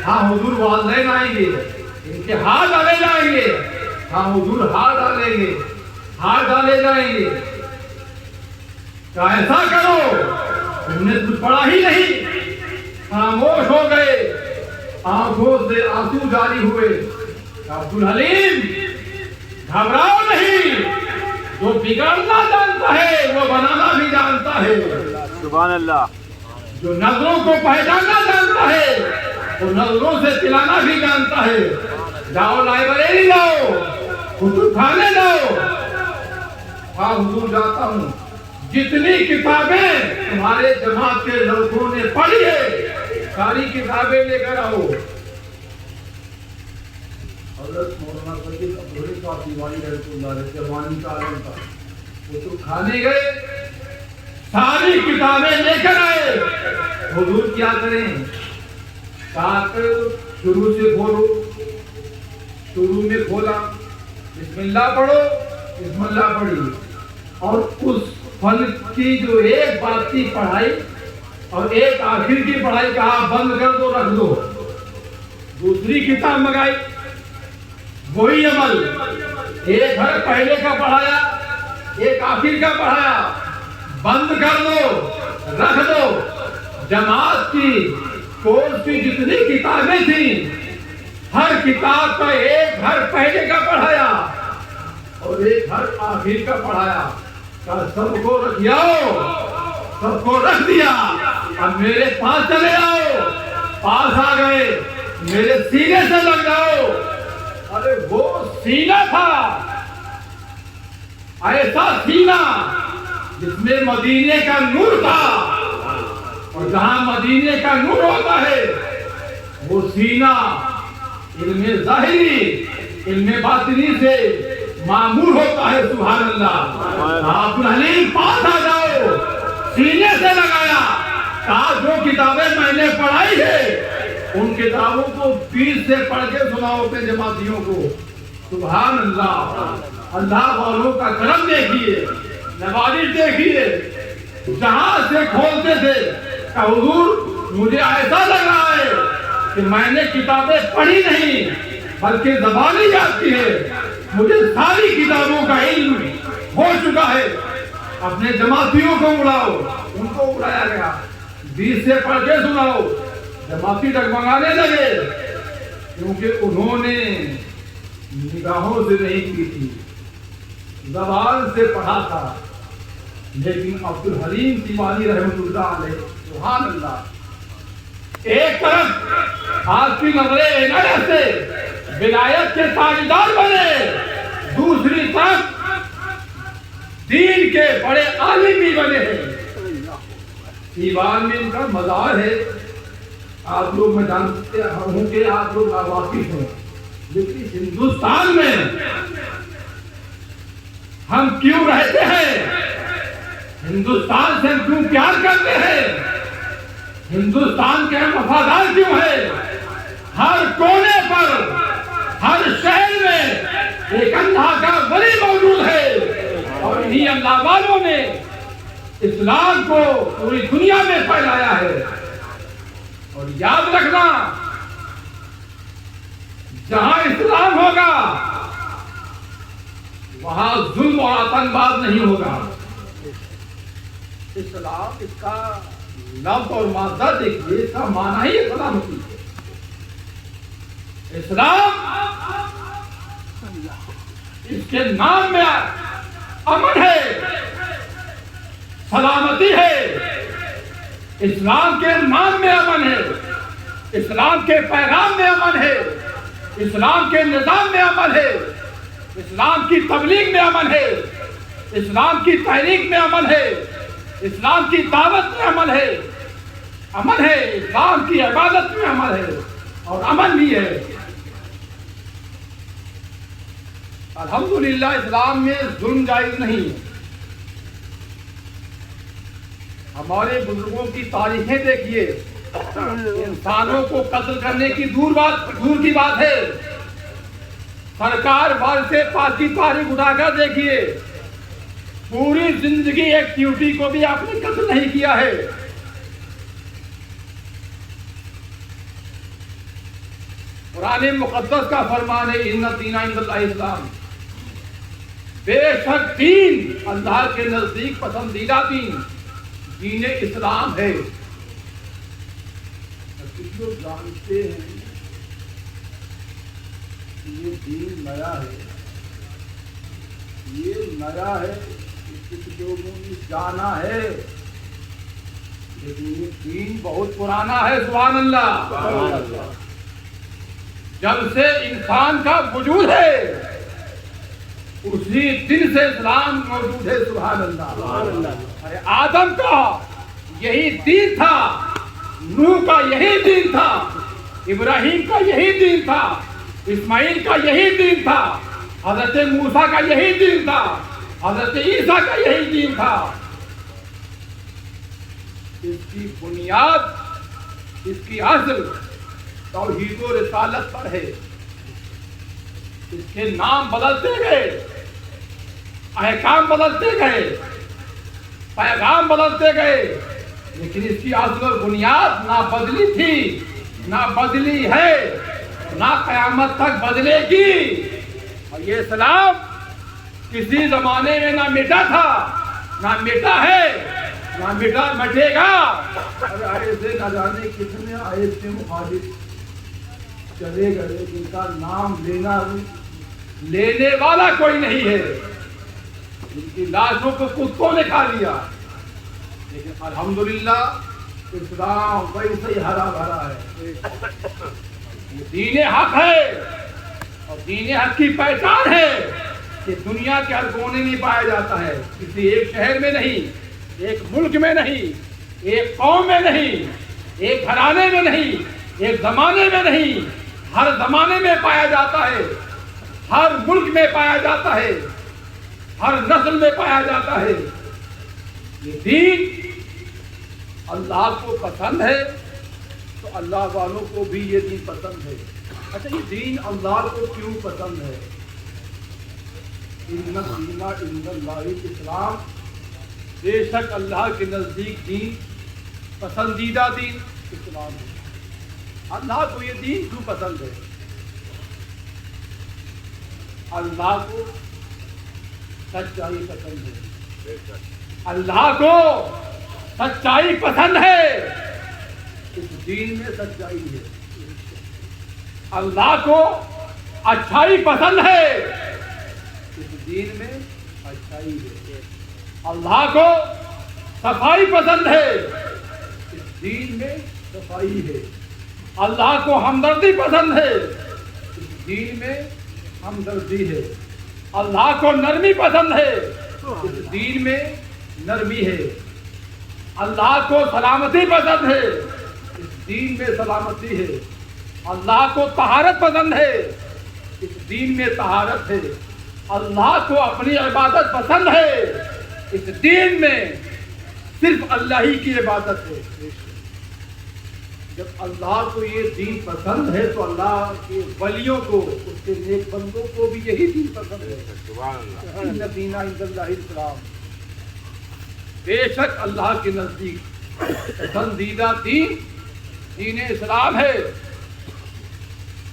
ہاں حضور والدین آئیں گے، ان کے ہار ڈالے جائیں گے، ہاں حضور ہار ڈالیں گے، ہار ڈالے جائیں گے۔ کہا ایسا کرو، تم نے کچھ پڑھا ہی نہیں، خاموش ہو گئے، آنکھوں سے آنسو جاری ہوئے۔ عبدالحلیم گھبراؤ نہیں، جو بگڑنا جانتا ہے وہ بنانا بھی جانتا ہے، سبحان اللہ، جو نظروں کو پہچاننا جانتا ہے وہ نظروں سے پلانا بھی جانتا ہے۔ جاؤ لائبریری جاؤ، کتب خانے جاؤ۔ ہاں حضور جاتا ہوں، جتنی کتابیں تمہارے جماعت کے لڑکوں نے پڑھی ہے ساری کتابیں لے کر آؤ۔ حضرت مولانا سید عبدالرحیم صاحب دیوانی رحمۃ اللہ علیہ جوانی کا عالم تھا، وہ تو کھانے گئے، ساری کتابیں لے کر آئے۔ حضور کیا کریں، کہا کہ شروع سے کھولو، شروع میں کھولا، بسم اللہ پڑھو، بسم اللہ پڑھی، اور اس فن کی جو ایک بات کی پڑھائی اور ایک آخر کی پڑھائی کہا بند کر دو، رکھ دو۔ دوسری کتاب منگائی، وہی عمل، ایک گھر پہلے کا پڑھایا، ایک آخر کا پڑھایا، بند کر دو، رکھ دو۔ جماعت کی کورس کی جتنی کتابیں تھیں ہر کتاب کا ایک گھر پہلے کا پڑھایا اور ایک گھر آخر کا پڑھایا، کہا سب کو رکھ جاؤ، سب کو رکھ دیا، اب میرے پاس چلے آؤ۔ پاس آ گئے، میرے سینے سے لگ جاؤ۔ ارے وہ سینہ تھا، ایسا سینہ جس میں مدینے کا نور تھا، اور جہاں مدینے کا نور ہوتا ہے وہ سینہ علم ظاہری علم باطنی سے معمور ہوتا ہے۔ سبحان اللہ۔ عبدالحلیم پاس آ جاؤ، سینے سے لگایا، کہا جو کتابیں میں نے پڑھائی ہے ان کتابوں کو 20 سے پڑھ کے سناؤ اپنے جماعتیوں کو۔ سبحان اللہ۔ اللہ والوں کا کرم دیکھیے، نوازش دیکھیے، جہاں سے کھولتے تھے کہ حضور مجھے ایسا لگ رہا ہے کہ میں نے کتابیں پڑھی نہیں بلکہ زبانی جاتی ہے، مجھے ساری کتابوں کا علم ہو چکا ہے، اپنے جماعتیوں کو اڑاؤ۔ ان کو اڑایا گیا، 20 سے پڑھ کے سناؤ۔ جماعتی ڈگمگانے لگے کیونکہ انہوں نے نگاہوں سے نہیں کی تھی، زبان سے پڑھا تھا، لیکن عبدالحلیم سیوانی رحمۃ اللہ علیہ، سبحان اللہ، ایک طرف آپ کی نظر عنایت سے ولایت کے تاجدار بنے، دوسری طرف دین کے بڑے عالم بھی بنے ہیں۔ سیوان میں ان کا مزار ہے، آپ لوگ میں جانتے ہوں کہ آپ لوگ واقف ہیں، لیکن ہندوستان میں ہم کیوں رہتے ہیں؟ ہندوستان سے ہم کیوں پیار کرتے ہیں؟ ہندوستان کے ہم وفادار کیوں ہیں؟ ہر کونے پر، ہر شہر میں ایک اللہ کا ولی موجود ہے، اور انہی اللہ والوں نے اسلام کو پوری دنیا میں پھیلایا ہے۔ اور یاد رکھنا، جہاں اسلام ہوگا وہاں ظلم اور آتنکواد نہیں ہوگا۔ اسلام، اس کا لفظ اور مادہ دیکھیے، اس کا معنی ہی سلامتی ہے۔ اسلام، اس کے نام میں امن ہے، سلامتی ہے۔ اسلام کے نام میں امن ہے، اسلام کے پیغام میں امن ہے، اسلام کے نظام میں امن ہے، اسلام کی تبلیغ میں امن ہے، اسلام کی تحریک میں امن ہے، اسلام کی دعوت میں امن ہے، امن ہے، اسلام کی عبادت میں امن ہے، اور امن بھی ہے۔ الحمدللہ اسلام میں ظلم جائز نہیں ہے۔ ہمارے بزرگوں کی تاریخیں دیکھیے، انسانوں کو قتل کرنے کی دور کی بات ہے، سرکار وارث پاک کی تاریخ اٹھا کر دیکھیے، پوری زندگی ایک ڈیوٹی کو بھی آپ نے قتل نہیں کیا ہے۔ قرآن مقدس کا فرمان ہے، ان الدین عند اللہ اسلام، بے شک دین اللہ کے نزدیک پسندیدہ دین اسلام ہے۔ کچھ لوگ جانتے ہیں کہ یہ دین نیا ہے، یہ نیا ہے، کچھ لوگوں نے جانا ہے، لیکن یہ دین بہت پرانا ہے۔ سبحان اللہ۔ جب سے انسان کا وجود ہے اسی دن سے اسلام موجود ہے۔ سبحان اللہ۔ آدم کا یہی دین تھا، نوح کا یہی دین تھا، ابراہیم کا یہی دین تھا، اسماعیل کا یہی دین تھا، حضرت موسیٰ کا یہی دین تھا، حضرت عیسیٰ کا یہی دین تھا۔ اس کی بنیاد، اس کی اصل توحید و رسالت پر ہے۔ اس کے نام بدلتے گئے، احکام بدلتے گئے، پیغام بدلتے گئے، لیکن اس کی اصل اور بنیاد نہ بدلی تھی، نہ بدلی ہے، نہ قیامت تک بدلے گی۔ اور یہ اسلام کسی زمانے میں نہ مٹا تھا، نہ مٹا ہے، نہ مٹے گا۔ اور ایسے نہ جانے کتنے آیت کے مخالف چلے گئے جن کا نام لینے والا کوئی نہیں ہے، جن کی لاشوں کو کتوں نے کھا لیا، لیکن الحمدللہ اسلام ویسے ہی ہرا بھرا ہے۔ یہ دین حق ہے، اور دین حق کی پہچان ہے کہ دنیا کے ہر کونے میں پایا جاتا ہے، کسی ایک شہر میں نہیں، ایک ملک میں نہیں، ایک قوم میں نہیں، ایک گھرانے میں نہیں، ایک زمانے میں نہیں، ہر زمانے میں پایا جاتا ہے، ہر ملک میں پایا جاتا ہے، ہر نسل میں پایا جاتا ہے۔ یہ دین اللہ کو پسند ہے تو اللہ والوں کو بھی یہ دین پسند ہے۔ اچھا، یہ دین اللہ کو کیوں پسند ہے؟ ان الدین عند اللہ الاسلام، بے شک اللہ کے نزدیک دین، پسندیدہ دین اسلام ہے۔ اللہ کو یہ دین کیوں پسند ہے؟ اللہ کو سچائی پسند ہے، اللہ کو سچائی پسند ہے، اس دین میں سچائی ہے۔ اللہ کو اچھائی پسند ہے، اس دین میں اچھائی ہے. اللہ کو صفائی پسند ہے، اس دین میں صفائی ہے. اللہ کو ہمدردی پسند ہے، اس دین میں ہمدردی ہے. اللہ کو نرمی پسند ہے، اس دین میں نرمی ہے. اللہ کو سلامتی پسند ہے، اس دین میں سلامتی ہے. اللہ کو طہارت پسند ہے، اس دین میں طہارت ہے. اللہ کو اپنی عبادت پسند ہے، اس دین میں صرف اللہ ہی کی عبادت ہے. جب اللہ کو یہ دین پسند ہے تو اللہ کے ولیوں کو، اس کے نیک بندوں کو بھی یہی دین پسند ہے. ان دین عند اللہ الاسلام. بے شک اللہ کے نزدیک پسندیدہ دین دین اسلام ہے،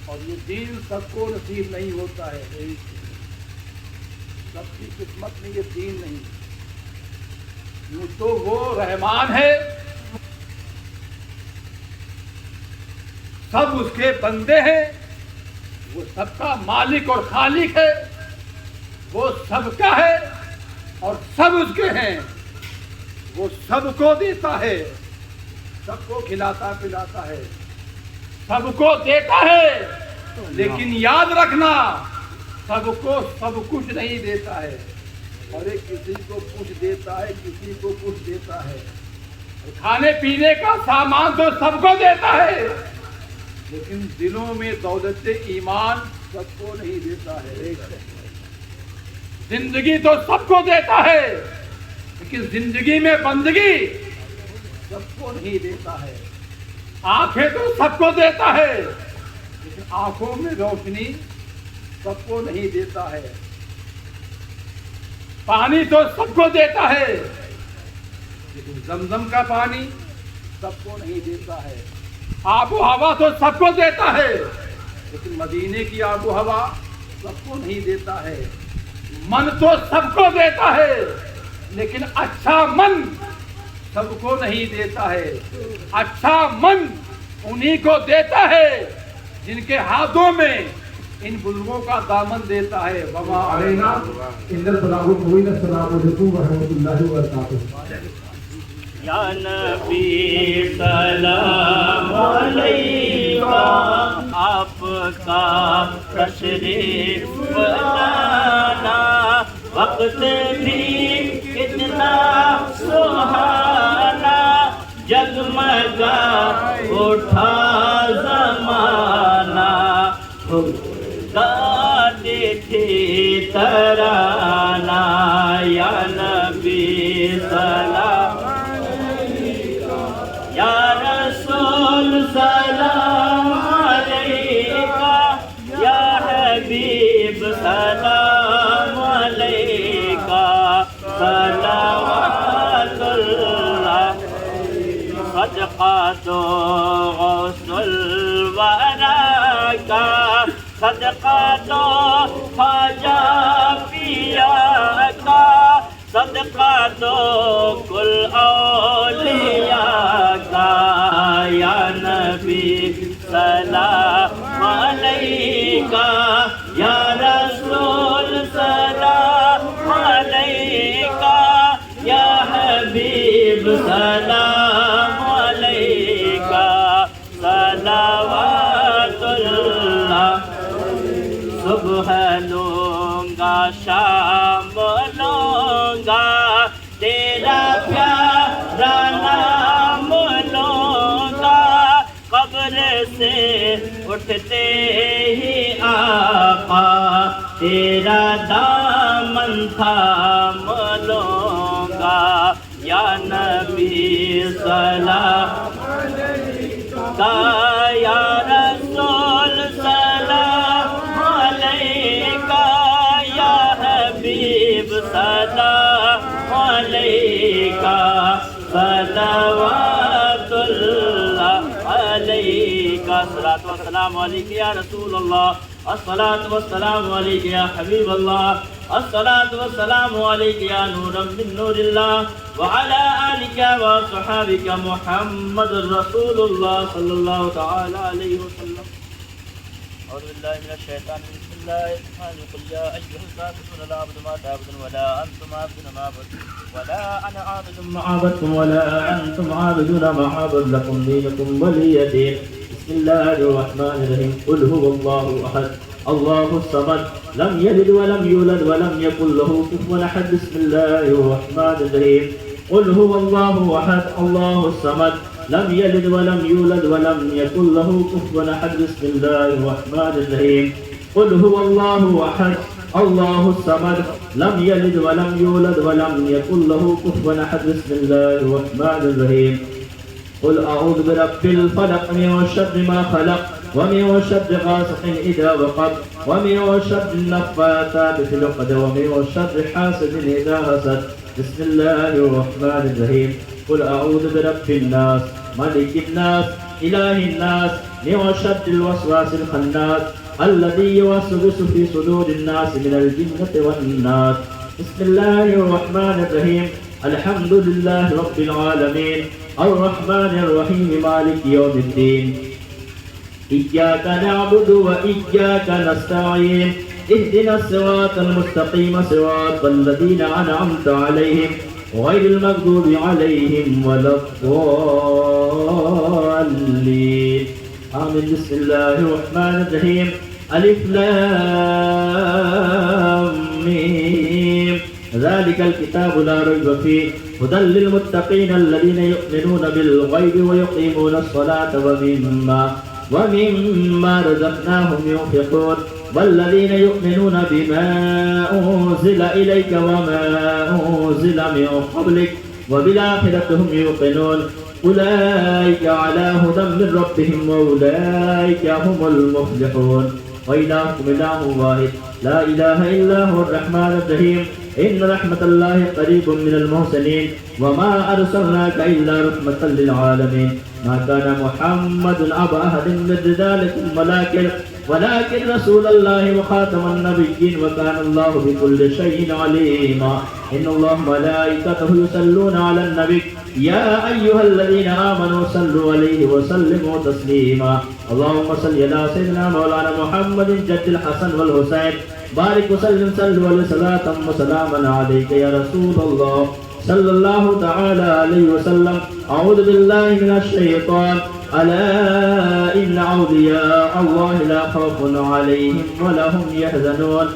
اور یہ دین سب کو نصیب نہیں ہوتا ہے. سب کی قسمت میں یہ دین نہیں. یوں تو وہ رحمان ہے، سب اس کے بندے ہیں. وہ سب کا مالک اور خالق ہے. وہ سب کا ہے اور سب اس کے ہیں. وہ سب کو دیتا ہے، سب کو کھلاتا پلاتا ہے، سب کو دیتا ہے. لیکن یاد رکھنا، سب کو سب کچھ نہیں دیتا ہے. اور ایک کسی کو کچھ دیتا ہے، کسی کو کچھ دیتا ہے. کھانے پینے کا سامان تو سب کو دیتا ہے، لیکن دلوں میں دولت ایمان سب کو نہیں دیتا ہے. زندگی تو سب کو دیتا ہے، لیکن زندگی میں بندگی سب کو نہیں دیتا ہے. آنکھیں تو سب کو دیتا ہے، لیکن آنکھوں میں روشنی سب کو نہیں دیتا ہے. پانی تو سب کو دیتا ہے، لیکن زمزم کا پانی سب کو نہیں دیتا ہے. آب و ہوا تو سب کو دیتا ہے، لیکن مدینے کی آب و ہوا سب کو نہیں دیتا ہے. من تو سب کو دیتا ہے، لیکن اچھا من سب کو نہیں دیتا ہے. اچھا من انہی کو دیتا ہے جن کے ہاتھوں میں ان بزرگوں کا دامن دیتا ہے. وما علینا الا البلاغ المبین. السلام علیکم ورحمۃ اللہ وبرکاتہ. یا نبی سلام علیکہ، آپ کا تشریف لانا وقت بھی کتنا سہانا. جگمگا اٹھا زمانہ، گاتے تھے ترانہ. یا نبی سلام، یا رسول سلام علیکہ، یا حبیب سلام علیکہ. صلوات اللہ صدقہ دو غسل ورا کا، صدقہ دو خواجہ پیا کا، صدقہ دو کل اولیاء کا. یا نبی سلام علیکہ، یا رسول سلام علیکہ، یا حبیب سلام علیکہ. صلوات اللہ. صبح لوں گا شام لوں گا، تیرا پیارا نام لوں گا. قبر سے اٹھتے ہی آقا تیرا دامن تھام لوں گا. یا نبی سلام علیکہ، یا رسول سلام علیکہ، یا حبیب سلام علیکہ. صلوات اللہ علیکہ. الصلاۃ والسلام علیکہ یا رسول اللہ، الصلاۃ والسلام علیکہ یا حبیب اللہ، الصلاۃ والسلام علیکہ یا نورا من نور اللہ، وعلی آلکہ وصحابکہ محمد رسول اللہ صلی اللہ تعالی علیہ وسلم. اعوذ باللہ من الشیطان الرجیم. الله الرحمن الرحيم قل يا أيها الكافرون لا أعبد ما تعبدون ولا أنتم عابدون ما أعبد ولا أنا عابد ما عبدتم ولا أنتم عابدون ما أعبد لكم دينكم ولي دين. بسم الله الرحمن الرحيم قل هو الله أحد الله الصمد لم يلد ولم يولد ولم يكن له كفوا أحد. بسم الله الرحمن الرحيم قل هو الله أحد الله الصمد لم يلد ولم يولد ولم يكن له كفوا أحد. بسم الله الرحمن الرحيم قل هو الله أحد الله الصمد لم يلد ولم يولد ولم يكن له كفوا أحد. بسم الله الرحمن الرحيم قل أعوذ برب الفلق من شر ما خلق ومن شر غاسق إذا وقب ومن شر النفاثات في العقد ومن شر حاسد إذا حسد. بسم الله الرحمن الرحيم قل أعوذ برب الناس ملك الناس إله الناس من شر الوسواس الخناس الذي يوسوس في صدور الناس من الجنة والناس. بسم الله الرحمن الرحيم الحمد لله رب العالمين الرحمن الرحيم مالك يوم الدين إياك نعبد وإياك نستعين اهدنا الصراط المستقيم صراط الذين أنعمت عليهم غير المغضوب عليهم ولا الضالين آمين. بسم الله الرحمن الرحيم ألف لام ميم ذلك الكتاب لا ريب فيه هدى للمتقين الذين يؤمنون بالغيب ويقيمون الصلاة ومما رزقناهم ينفقون والذين يؤمنون بما أنزل إليك وما أنزل من قبلك وبالآخرة هم يوقنون أولئك على هدى من ربهم وأولئك هم المفلحون. وإلهكم إله واحد لا إله إلا هو الرحمن الرحيم إن رحمة الله قريب من المحسنين وما أرسلناك إلا رحمة للعالمين. ما كان محمد أبا أحد من رجالكم ولكن رسول الله وخاتم النبيين وكان الله بكل شيء عليما. إن الله ملائكته يصلون على النبي يا أيها الذين آمنوا صلوا عليه وسلموا تسليما. اللهم صل على سيدنا مولانا محمد جد الحسن والحسين بارك وسلم صلوا عليه صلاة وسلاما عليك يا رسول الله صلى الله تعالى عليه وسلم. أعوذ بالله من الشيطان ألا إن أولياء الله لا خوف عليهم ولا هم يحزنون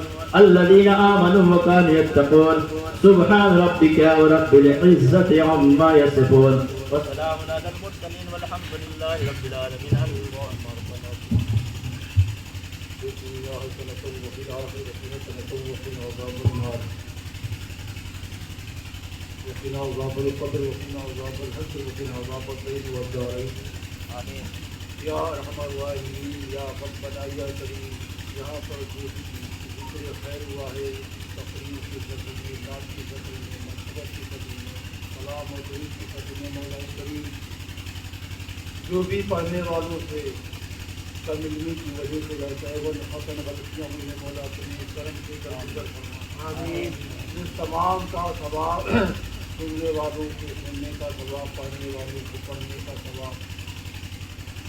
الذين آمنوا وكانوا يتقون. سبحان ربك ورب العزة عما يصفون وسلام على المرسلين والحمد لله رب العالمين. وقنا عذاب القبر وقنا عذاب الحشر وقنا عذاب الليل والدارين آمين. یا ارحم الراحمین یا ربنا یا کریم یہاں پر جو ذکر خیر ہوا ہے تقریر کی شکل میں نعت کی شکل میں مغفرت کی شکل میں سلام و درود کی شکل میں مولا کریم جو بھی پڑھنے والوں سے کم علمی کی وجہ سے رہتا ہے وہ حسن غلطیاں ہوئی ہیں مولا کریم کرم سے درگزر فرما. آمین. اس تمام کا ثواب سننے والوں کے سننے کا ثواب پڑھنے والوں کو پڑھنے کا ثواب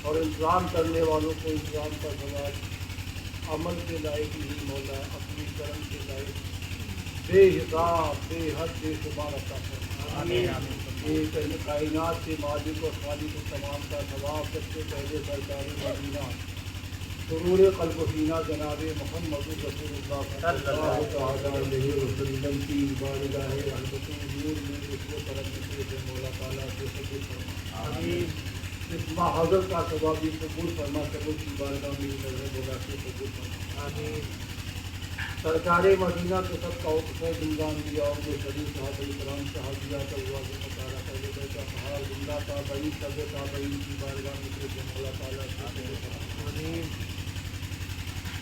اور الزام کرنے والوں کو الزام کا ثواب عمل کے لائق ہی مولا اپنی کرم کے لائق بے حساب بے حد بے شمار عطا فرما. آمین. یہ کائنات کے مالک و خالق تمام کا ثواب سب سے پہلے سرکار مدینہ سرور قلب و سینہ جناب محمد رسول اللہ صلی اللہ علیہ وسلم کی بارگاہ رحمت حضور میں اس کو ترقی سے مولا تعالیٰ سے قبول فرما. آمین. اس محاذر کا ثواب بھی قبول فرما سبوں کی بارگاہ میں نظر مولا سے قبول فرما. آمین. سرکار مدینہ کے سب کا حکم زندان دیا اور جو شریف صحابہ کرام صحابیات اللہ کے مطالعہ پہلے بیٹا پہاڑ زندہ تابعین سب تابعین کی بارگاہ میں سے مولا تعالیٰ سے قبول فرما. آمین.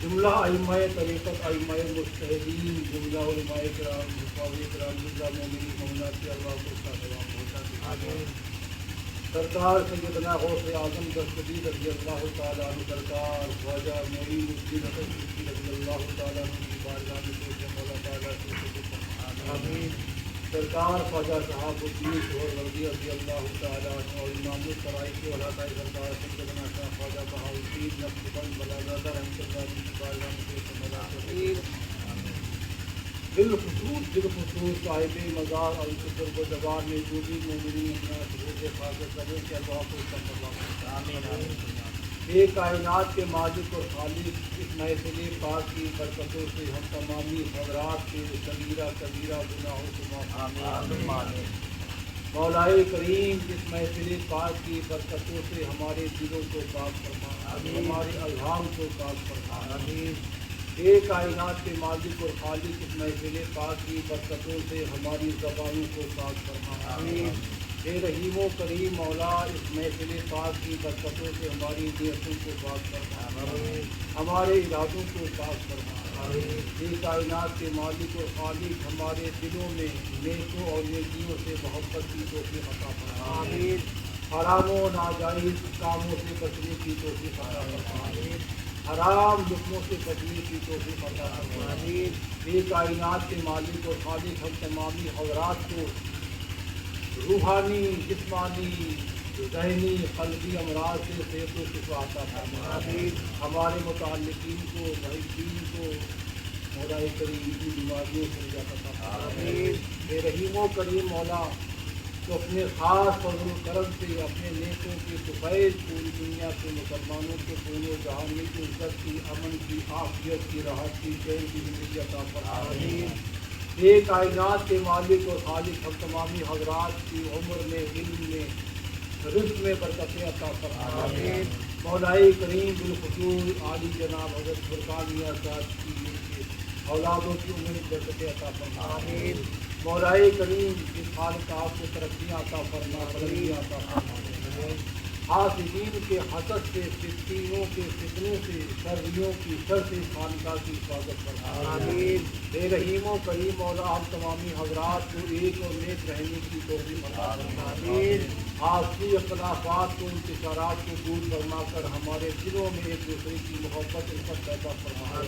جملہ ائمہ طریقت ائمہ مجتہدین جملہ علماء کرام حفاظ کرام جملہ مومنین مومنات کی اللہ کو اس کا ثواب پہنچا دے. آمین. سرکار سیدنا غوث اعظم دستگیر رضی اللہ تعالیٰ عنہ سرکار خواجہ معین الدین حسن چشتی رضی اللہ تعالیٰ عنہ کی بارگاہ میں سے مولا تعالیٰ سے قبول فرما. آمین. سرکار خواجہ صاحب الدین سہروردی رضی اللہ تعالیٰ عنہ اور امام السرائی کے علاقۂ سرکار سیدنا شاہ خواجہ بہاؤالدین نقشبند بلازادہ رحمۃ اللہ علیہ بالخصوص صاحب مزار اور شکر و جوار میں جو بھی مومنین اپنا شروع حاضر کریں کہ اللہ کو سب یہ کائنات کے مالک اور خالق اس محفل پاک کی برکتوں سے ہم تمامی حضرات کے کبیرہ کبیرہ گناہوں کو معاف مولائے کریم اس محفل پاک کی برکتوں سے ہمارے دلوں کو پاک فرما، ہمارے اذہان کو پاک فرما۔ یہ کائنات کے مالک اور خالق اس محفل پاک کی برکتوں سے ہماری زبانوں کو پاک فرما۔ اے رحیم و کریم مولا اس محفل پاک کی برکتوں سے ہماری نیتوں کو پاک فرما، ہمارے ارادوں کو پاک فرما۔ یہ کائنات کے مالک اور خالق ہمارے دلوں میں نیکوں اور نیکیوں سے محبت کی توفیق عطا فرما، حرام و ناجائز کاموں سے بچنے کی توفیق عطا فرما، حرام لقموں سے بچنے کی توفیق عطا فرما۔ یہ کائنات کے مالک اور خالق ہم تمامی حضرات کو روحانی، جسمانی، ذہنی، قلبی امراض سے صحت و شفا عطا فرما۔ ہمارے متعلقین کو، محبین کو مولا کریم کی بیماریوں سے نجات عطا فرما۔ اے رحیم و کریم مولا تو اپنے خاص فضل و کرم سے اپنے نیکوں کے سفید پوری دنیا کے مسلمانوں کو دونوں جہان میں عزت کی، امن کی، عافیت کی، راحت کی، چین کی زندگی عطا فرما۔ یہ کائنات کے مالک اور خالق ہم تمامی حضرات کی عمر میں، علم میں، رزق میں برکتیں عطا فرما۔ مولائے کریم بالخصوص عالی جناب حضرت فرقان میاں صاحب کی اولادوں کی عمر میں برکتیں عطا فرما۔ مولائے کریم اس خالق آپ کو ترقیاں عطا فرما، بلندیاں عطا فرما۔ حاسدین کے حسد سے، فتنوں کے فتنوں سے، شرریوں کی شر سے خانقاہ کی حفاظت فرما۔ اے رحیم و کریم مولا ہم تمامی حضرات کو ایک اور نیک رہنے کی توفیق عطا فرما۔ آپسی اختلافات کو، انتشارات کو دور فرما کر ہمارے دلوں میں ایک دوسرے کی محبت الفت پیدا فرما۔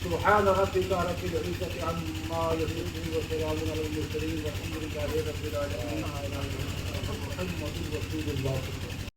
سبحان ربک رب العزة عما يصفون وسلام على المرسلين والحمد لله رب العالمين۔ محمد رسول اللہ۔